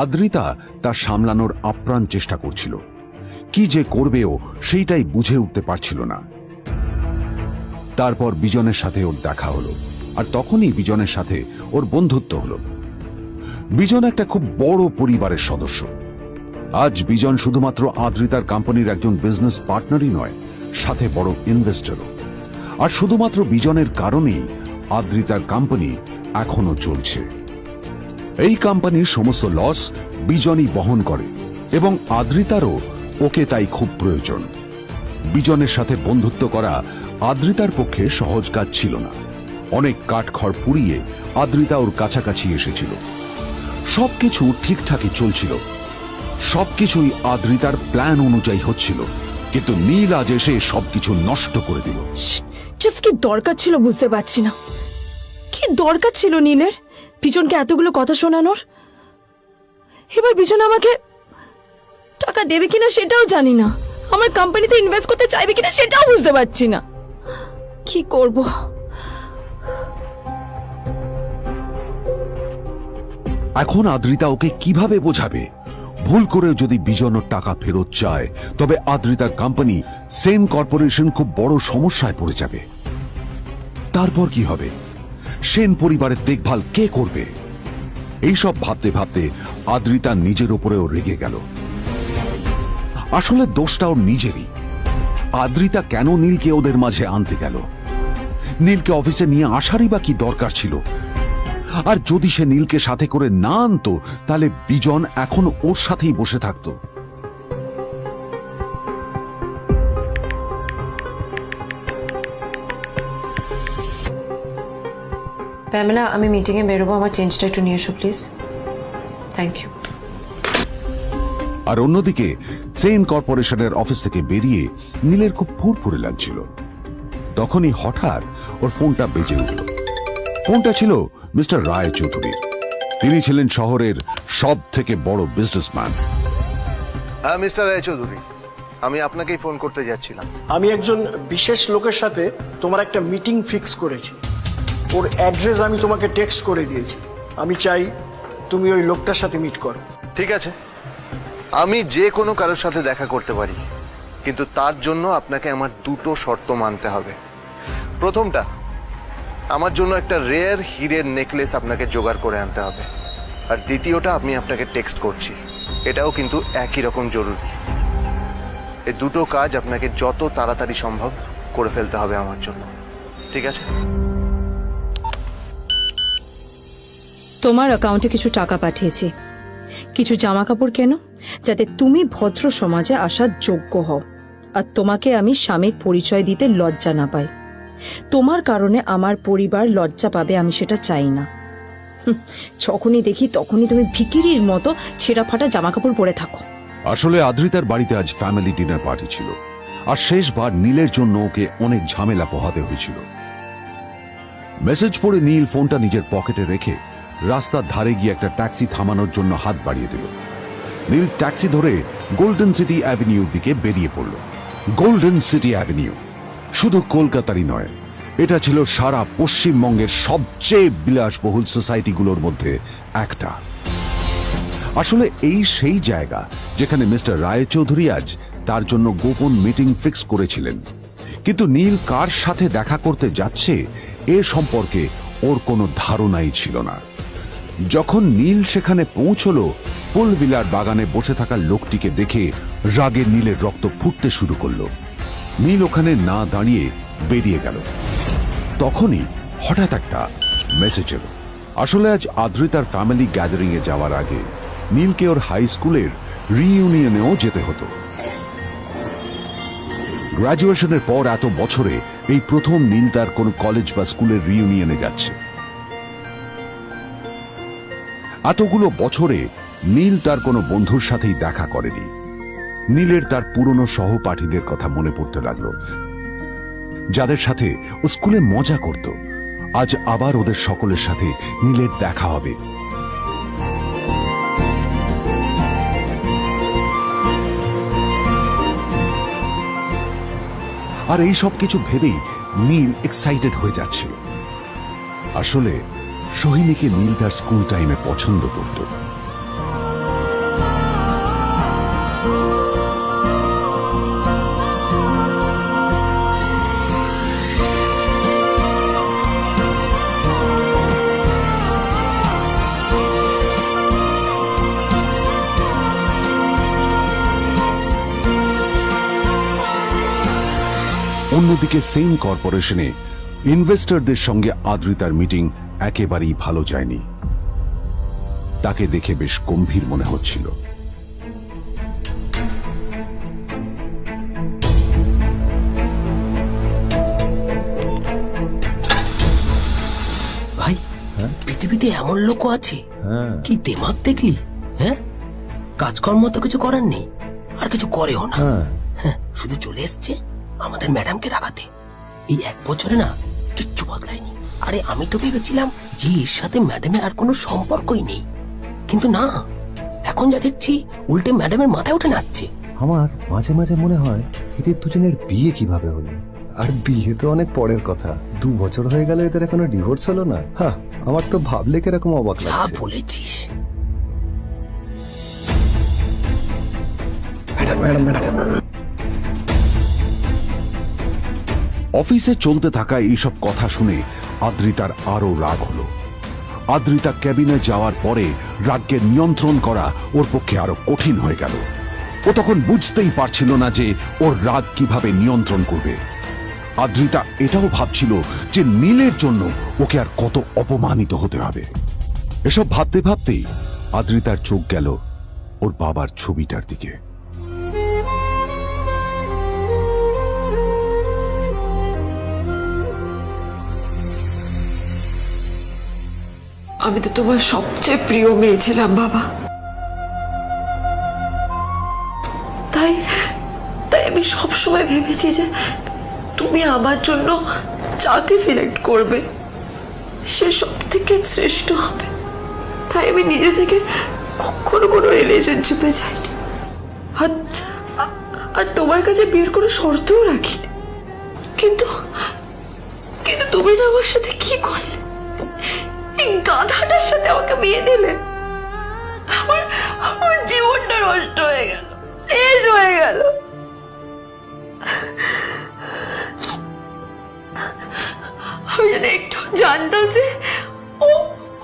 আদ্রিতা তা সামলানোর আপ্রাণ চেষ্টা করছিল। কি যে করবেও সেইটাই বুঝে উঠতে পারছিল না। তারপর বিজনের সাথে ওর দেখা হলো, আর তখনই বিজনের সাথে ওর বন্ধুত্ব হলো। বিজন একটা খুব বড় পরিবারের সদস্য। আজ বিজন শুধুমাত্র আদ্রিতার কোম্পানির একজন বিজনেস পার্টনারই নয়, সাথে বড় ইনভেস্টরও। আর শুধুমাত্র বিজনের কারণেই আদ্রিতার কোম্পানি এখনো চলছে। এই কোম্পানির সমস্ত লস বিজনই বহন করে এবং আদ্রিতারও ওকে তাই খুব প্রয়োজন। বিজনের সাথে বন্ধুত্ব করা আদ্রিতার পক্ষে সহজ কাজ ছিল না। অনেক কাঠখড় পুড়িয়ে আদ্রিতা ওর কাছাকাছি এসেছিল। সবকিছু ঠিকঠাকই চলছিল, সবকিছুই আদ্রিতার প্ল্যান অনুযায়ী হচ্ছিল, কিন্তু নীল আজ এসে সবকিছু নষ্ট করে দিল। জাস্ট কি দরকার ছিল বুঝতে পারছি না। কি দরকার ছিল নীলের বিজনকে এতগুলো কথা শোনানোর? এবার বিজন আমাকে টাকা দেবে কিনা সেটাও জানি না, আমার কোম্পানিতে ইনভেস্ট করতে চাইবে কিনা সেটাও বুঝতে পারছি না। কি করব? এখন আদ্রিতা ওকে কিভাবে বোঝাবে? ভুল করে যদি বিজন ওর টাকা ফেরত চায় তবে আদ্রিতার কোম্পানি সেন কর্পোরেশন খুব বড় সমস্যায় পড়ে যাবে। তারপর কি হবে? সেন পরিবারের দেখভাল কে করবে? এইসব ভাবতে ভাবতে আদ্রিতা নিজের উপরেও রেগে গেল। আসলে দোষটা ওর নিজেরই। আদ্রিতা কেন নীলকে ওদের মাঝে আনতে গেল? নীলকে অফিসে নিয়ে আসারই বা কি দরকার ছিল? আর যদি সে নীলকে সাথে করে না আনতো তাহলে বিজন এখন ওর সাথেই বসে থাকতো। প্যামেলা, আমি মিটিংয়ে বেরোবো, আমার চেঞ্জটা একটু নিয়ে এসো প্লিজ। Thank you. আর অন্যদিকে সেন কর্পোরেশনের অফিস থেকে বেরিয়ে নীলের খুব ফুরফুরে লাগছিল। তখনই হঠাৎ ওর ফোনটা বেজে উঠল। ফোনটা ছিল মিস্টার রায় চৌধুরীর। তিনি ছিলেন শহরের সব থেকে বড় বিজনেসম্যান। হ্যাঁ মিস্টার রায় চৌধুরী, আমি আপনাকেই ফোন করতে যাচ্ছিলাম। আমি একজন বিশেষ লোকের সাথে তোমার একটা মিটিং ফিক্স করেছি। ওর অ্যাড্রেস আমি তোমাকে টেক্সট করে দিয়েছি। আমি চাই তুমি ওই লোকটার সাথে মিট করো। ঠিক আছে, আমি যে কোনো কারোর সাথে দেখা করতে পারি, কিন্তু তার জন্য আপনাকে আমার দুটো শর্ত মানতে হবে। প্রথমটা, আমার জন্য একটা রেয়ার হীরের নেকলেস আপনাকে জোগাড় করে আনতে হবে। আর দ্বিতীয়টা, আমি আপনাকে টেক্সট করছি, এটাও কিন্তু একই রকম জরুরি। এই দুটো কাজ আপনাকে যত তাড়াতাড়ি সম্ভব করে ফেলতে হবে আমার জন্য, ঠিক আছে? তোমার অ্যাকাউন্টে কিছু টাকা পাঠিয়েছি, কিছু জামা কাপড় কেন, যাতে তুমি ভদ্র সমাজে আসার যোগ্য হও আর তোমাকে আমি স্বামীর পরিচয় দিতে লজ্জা না পাই। তোমার কারণে আমার পরিবার লজ্জা পাবে, আমি সেটা চাই না। যখনই দেখি তখনই তুমি ভিখিরির মতো ছেঁড়া ফাটা জামা কাপড় পরে থাকো। আসলে আদ্রিতার বাড়িতে আজ ফ্যামিলি ডিনার পার্টি ছিল, আর শেষবার নীলের জন্য ওকে অনেক ঝামেলা পোহাতে হয়েছিল। মেসেজ পড়ে নীল ফোনটা নিজের পকেটে রেখে রাস্তার ধারে গিয়ে একটা ট্যাক্সি থামানোর জন্য হাত বাড়িয়ে দিল। নীল ট্যাক্সি ধরে গোল্ডেন সিটি অ্যাভিনিউর দিকে বেরিয়ে পড়ল। গোল্ডেন সিটি অ্যাভিনিউ শুধু কলকাতারই নয়, এটা ছিল সারা পশ্চিমবঙ্গের সবচেয়ে বিলাসবহুল সোসাইটিগুলোর মধ্যে একটা। আসলে এই সেই জায়গা যেখানে মিস্টার রায়চৌধুরী আজ তার জন্য গোপন মিটিং ফিক্স করেছিলেন। কিন্তু নীল কার সাথে দেখা করতে যাচ্ছে এ সম্পর্কে ওর কোনো ধারণাই ছিল না। যখন নীল সেখানে পৌঁছলো, পুল ভিলার বাগানে বসে থাকা লোকটিকে দেখে রাগে নীলের রক্ত ফুটতে শুরু করলো। নীল ওখানে না দাঁড়িয়ে বেরিয়ে গেল। তখনই হঠাৎ একটা মেসেজ এলো। আসলে আজ আদ্রিতার ফ্যামিলি গ্যাদারিং এ যাওয়ার আগে নীলকে ওর হাই স্কুলের রিইউনিয়নেও যেতে হতো। গ্র্যাজুয়েশনের পর এত বছরে এই প্রথম নীল তার কোন কলেজ বা স্কুলের রিইউনিয়নে যাচ্ছে। এতগুলো বছরে নীল তার কোনো বন্ধুর সাথেই দেখা করেনি। নীলের তার পুরনো সহপাঠীদের কথা মনে পড়তে লাগলো, যাদের সাথে ও স্কুলে মজা করত। আজ আবার ওদের সকলের সাথে নীলের দেখা হবে। আর এই সব কিছু ভেবেই নীল এক্সাইটেড হয়ে যাচ্ছিল। আসলে সোহিনীকে নীল তার স্কুল টাইমে পছন্দ করত। অন্যদিকে সেম কর্পোরেশনে ইনভেস্টরদের সঙ্গে আদ্রিতার মিটিং একেবারেই ভালো যায়নি। তাকে দেখে বেশ গম্ভীর মনে হচ্ছিল। ভাই, পৃথিবীতে এমন লোক আছে, কি দেমাগ দেখলি? হ্যাঁ, কাজকর্ম তো কিছু করার নেই, আর কিছু করেও না। হ্যাঁ, শুধু চলে এসছে আমাদের ম্যাডামকে রাখাতে। এই 1 বছরে না কিচ্ছু বদলায়নি। আরে আমি তো ভেবেছিলাম যে এর সাথে ম্যাডামের আর কোনো সম্পর্কই নেই, কিন্তু না, এখন যা দেখছি উল্টে ম্যাডামের মাথায় উঠে নাচছে। আমার মাঝে মাঝে মনে হয় এদের দুজনের বিয়ে কিভাবে হলো। আর বিয়ে তো অনেক পরের কথা, 2 বছর হয়ে গেল এদের এখনো ডিভোর্স হলো না। হ্যাঁ, আমার তো ভাবলে কিরকম অবাক যা লাগছে। বলেছিস। অফিসে চলতে থাকা এইসব কথা শুনে আদ্রিতার আরো রাগ হলো। আদ্রিতা ক্যাবিনে যাওয়ার পরে রাগকে নিয়ন্ত্রণ করা ওর পক্ষে আরো কঠিন হয়ে গেল। ও তখন বুঝতেই পারছিল না যে ওর রাগ কিভাবে নিয়ন্ত্রণ করবে। আদ্রিতা এটাও ভাবছিল যে নীলের জন্য ওকে আর কত অপমানিত হতে হবে। এসব ভাবতে ভাবতেই আদ্রিতার চোখ গেল ওর বাবার ছবিটার দিকে। আমি তো তোমার সবচেয়ে প্রিয় মেয়ে ছিলাম বাবা। তাই তাই আমি সবসময় ভেবেছি যে তুমি আমার জন্য যাকে সিলেক্ট করবে সে সব থেকে শ্রেষ্ঠ হবে। তাই আমি নিজে থেকে কখনো কোনো রিলেশনশিপে যাইনি, আর তোমার কাছে বিয়ের কোনো শর্তও রাখিনি। কিন্তু কিন্তু তুমি না আমার সাথে কি করলে? এই গাধাটার সাথে আমাকে বিয়ে দিলে। আমার জীবনটা নষ্ট হয়ে গেল, শেষ হয়ে গেল। আমি যদি একটু জানতাম যে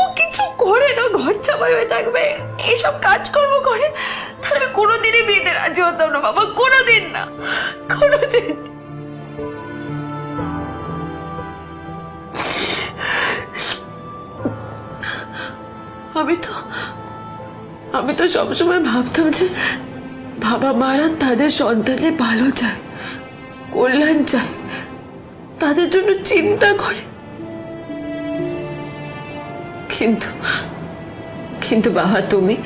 ও কিছু করে না, ঘর চাপাই হয়ে থাকবে, এইসব কাজকর্ম করে, তাহলে আমি কোনোদিনই বিয়েতে রাজি হতাম না বাবা, কোনোদিন না, কোনোদিন। আমি তো সবসময় ভাবতাম যে বাবা মারা তাদের সন্তানের ভালো চায়, কল্যাণ চায়, তাদের জন্য চিন্তা করে। কিন্তু বাবা, তুমি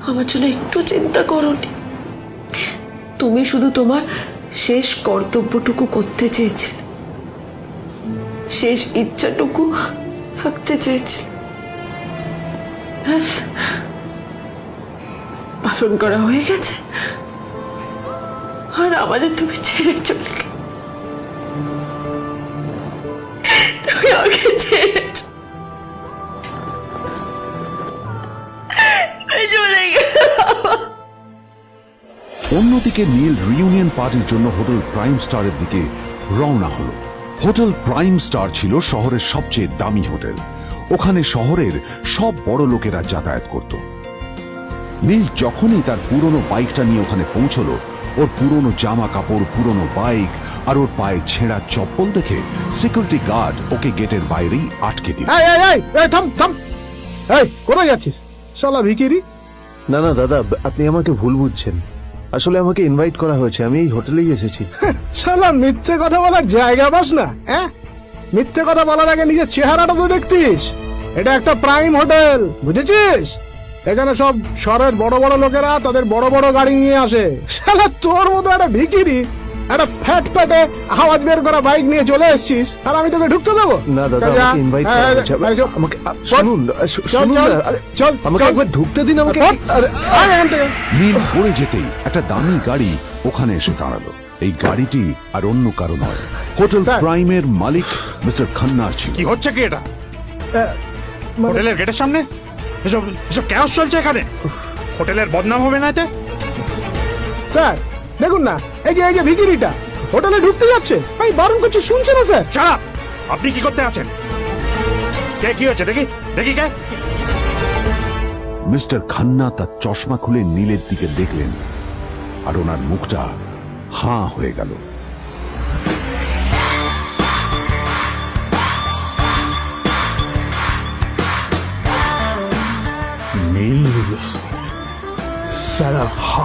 আমার জন্য একটু চিন্তা করোনি। তুমি শুধু তোমার শেষ কর্তব্যটুকু করতে চেয়েছিলে, শেষ ইচ্ছাটুকু রাখতে চেয়েছিলে, পালন করা হয়ে গেছে, আর আমাদের তুমি ছেড়ে চলে গেলে। তুমি আমাকে ছেড়ে চলে গেলে। অন্যদিকে নীল রিউনিয়ন পার্টির জন্য হোটেল প্রাইম স্টারের দিকে রওনা হলো। হোটেল প্রাইম স্টার ছিল শহরের সবচেয়ে দামি হোটেল। ওখানে শহরের সব বড় লোকেরা যাতায়াত করত। নীল যখনই তার পুরনো বাইকটা নিয়ে ওখানে পৌঁছলো, ওর পুরনো জামা কাপড়, পুরনো বাইক আর ওর পায়ে ছেঁড়া চপ্পল দেখে সিকিউরিটি গার্ড ওকে গেটের বাইরেই আটকে দিল। এই এই এই এই থাম থাম, এই কোথায় যাচ্ছিস শালা ভিখিরি? না না দাদা, আপনি আমাকে ভুল বুঝছেন। আসলে আমাকে ইনভাইট করা হয়েছে, আমি এই হোটেলেই এসেছি। শালা মিথ্যে কথা বলার জায়গা পাস না, হ্যাঁ? মিথ্যে কথা বলার আগে নিজের চেহারাটা তো দেখতিস। এটা একটা প্রাইম হোটেল, বুঝেছিস? এখানে সব শহরের বড় বড় লোকেরা তাদের বড় বড় গাড়ি নিয়ে আসে। শালা তোর মতো একটা ভিখিরি একটা ফ্যাট প্যাটে আওয়াজ বের করা বাইক নিয়ে চলে এসেছিস, আর আমি তোকে ঢুকতে দেবো না দাদা, আমাকে ইনভাইট করা হয়েছে। আমাকে শুনুন, শুনুন না, আরে চল আমাকে একবার ঢুকতে দিন আমাকে। নীল পড়ে যেতেই একটা দামি গাড়ি ওখানে এসে দাঁড়ালো। এই গাড়িটি আর অন্য কারো নয়, হোটেল প্রাইমের মালিক মিস্টার খান্নার ছিল। কি হচ্ছে কি এটা? হোটেলের গেটের সামনে এসব এসব ক্যাশ চলছে এখানে। হোটেলের বদনাম হবে না এতে? স্যার দেখুন না, এই যে ভিখিরিটা হোটেলে ঢুকতে যাচ্ছে, আমি বারণ করছি, শুনছে না স্যার? Shut up! আপনি কি করতে আছেন? কে কি হয়েছে দেখি দেখি কে? মিস্টার খান্না তার চশমা খুলে নীলের দিকে দেখলেন, আর ওনার মুখটা হাঁ হয়ে গেল। নীল স্যার,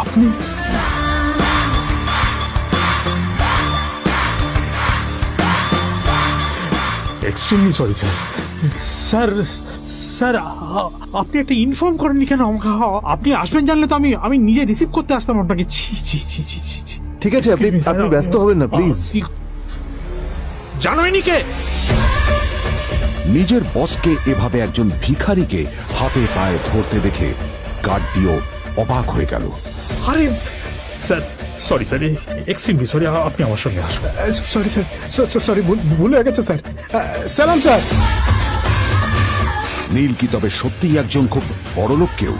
আপনি extremely sorry sir. Sir sir, আপনি একটা ইনফর্ম করেননি কেন আমাকে? আপনি আসবেন জানলে তো আমি নিজে রিসিভ করতে আসতাম আপনাকে। ছি ছি ছি ছি ছি ছি। ঠিক আছে, আপনি ব্যস্ত হবেন না প্লিজ। জানোইনি কে? নিজের বসকে এভাবে একজন ভিখারিকে হাতে পায়ে ধরতে দেখে গার্ডটিও অবাক হয়ে গেল। আরে sir, sorry sir, extremely sorry. আপনি আমার সঙ্গে আসুন। সরি স্যার, সরি, ভুল হয়ে গেছে স্যার। সালাম স্যার। নীল কি তবে সত্যিই একজন খুব বড়লোক কেউ?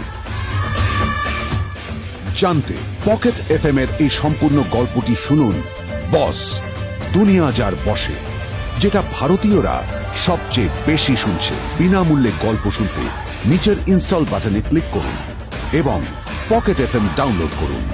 জানতে পকেট এফএম এর এই সম্পূর্ণ গল্পটি শুনুন বস, দুনিয়া যার বসে, যেটা ভারতীয়রা সবচেয়ে বেশি শুনছে। বিনামূল্যে গল্প শুনতে নিচের ইনস্টল বাটনে ক্লিক করুন এবং পকেট এফএম ডাউনলোড করুন।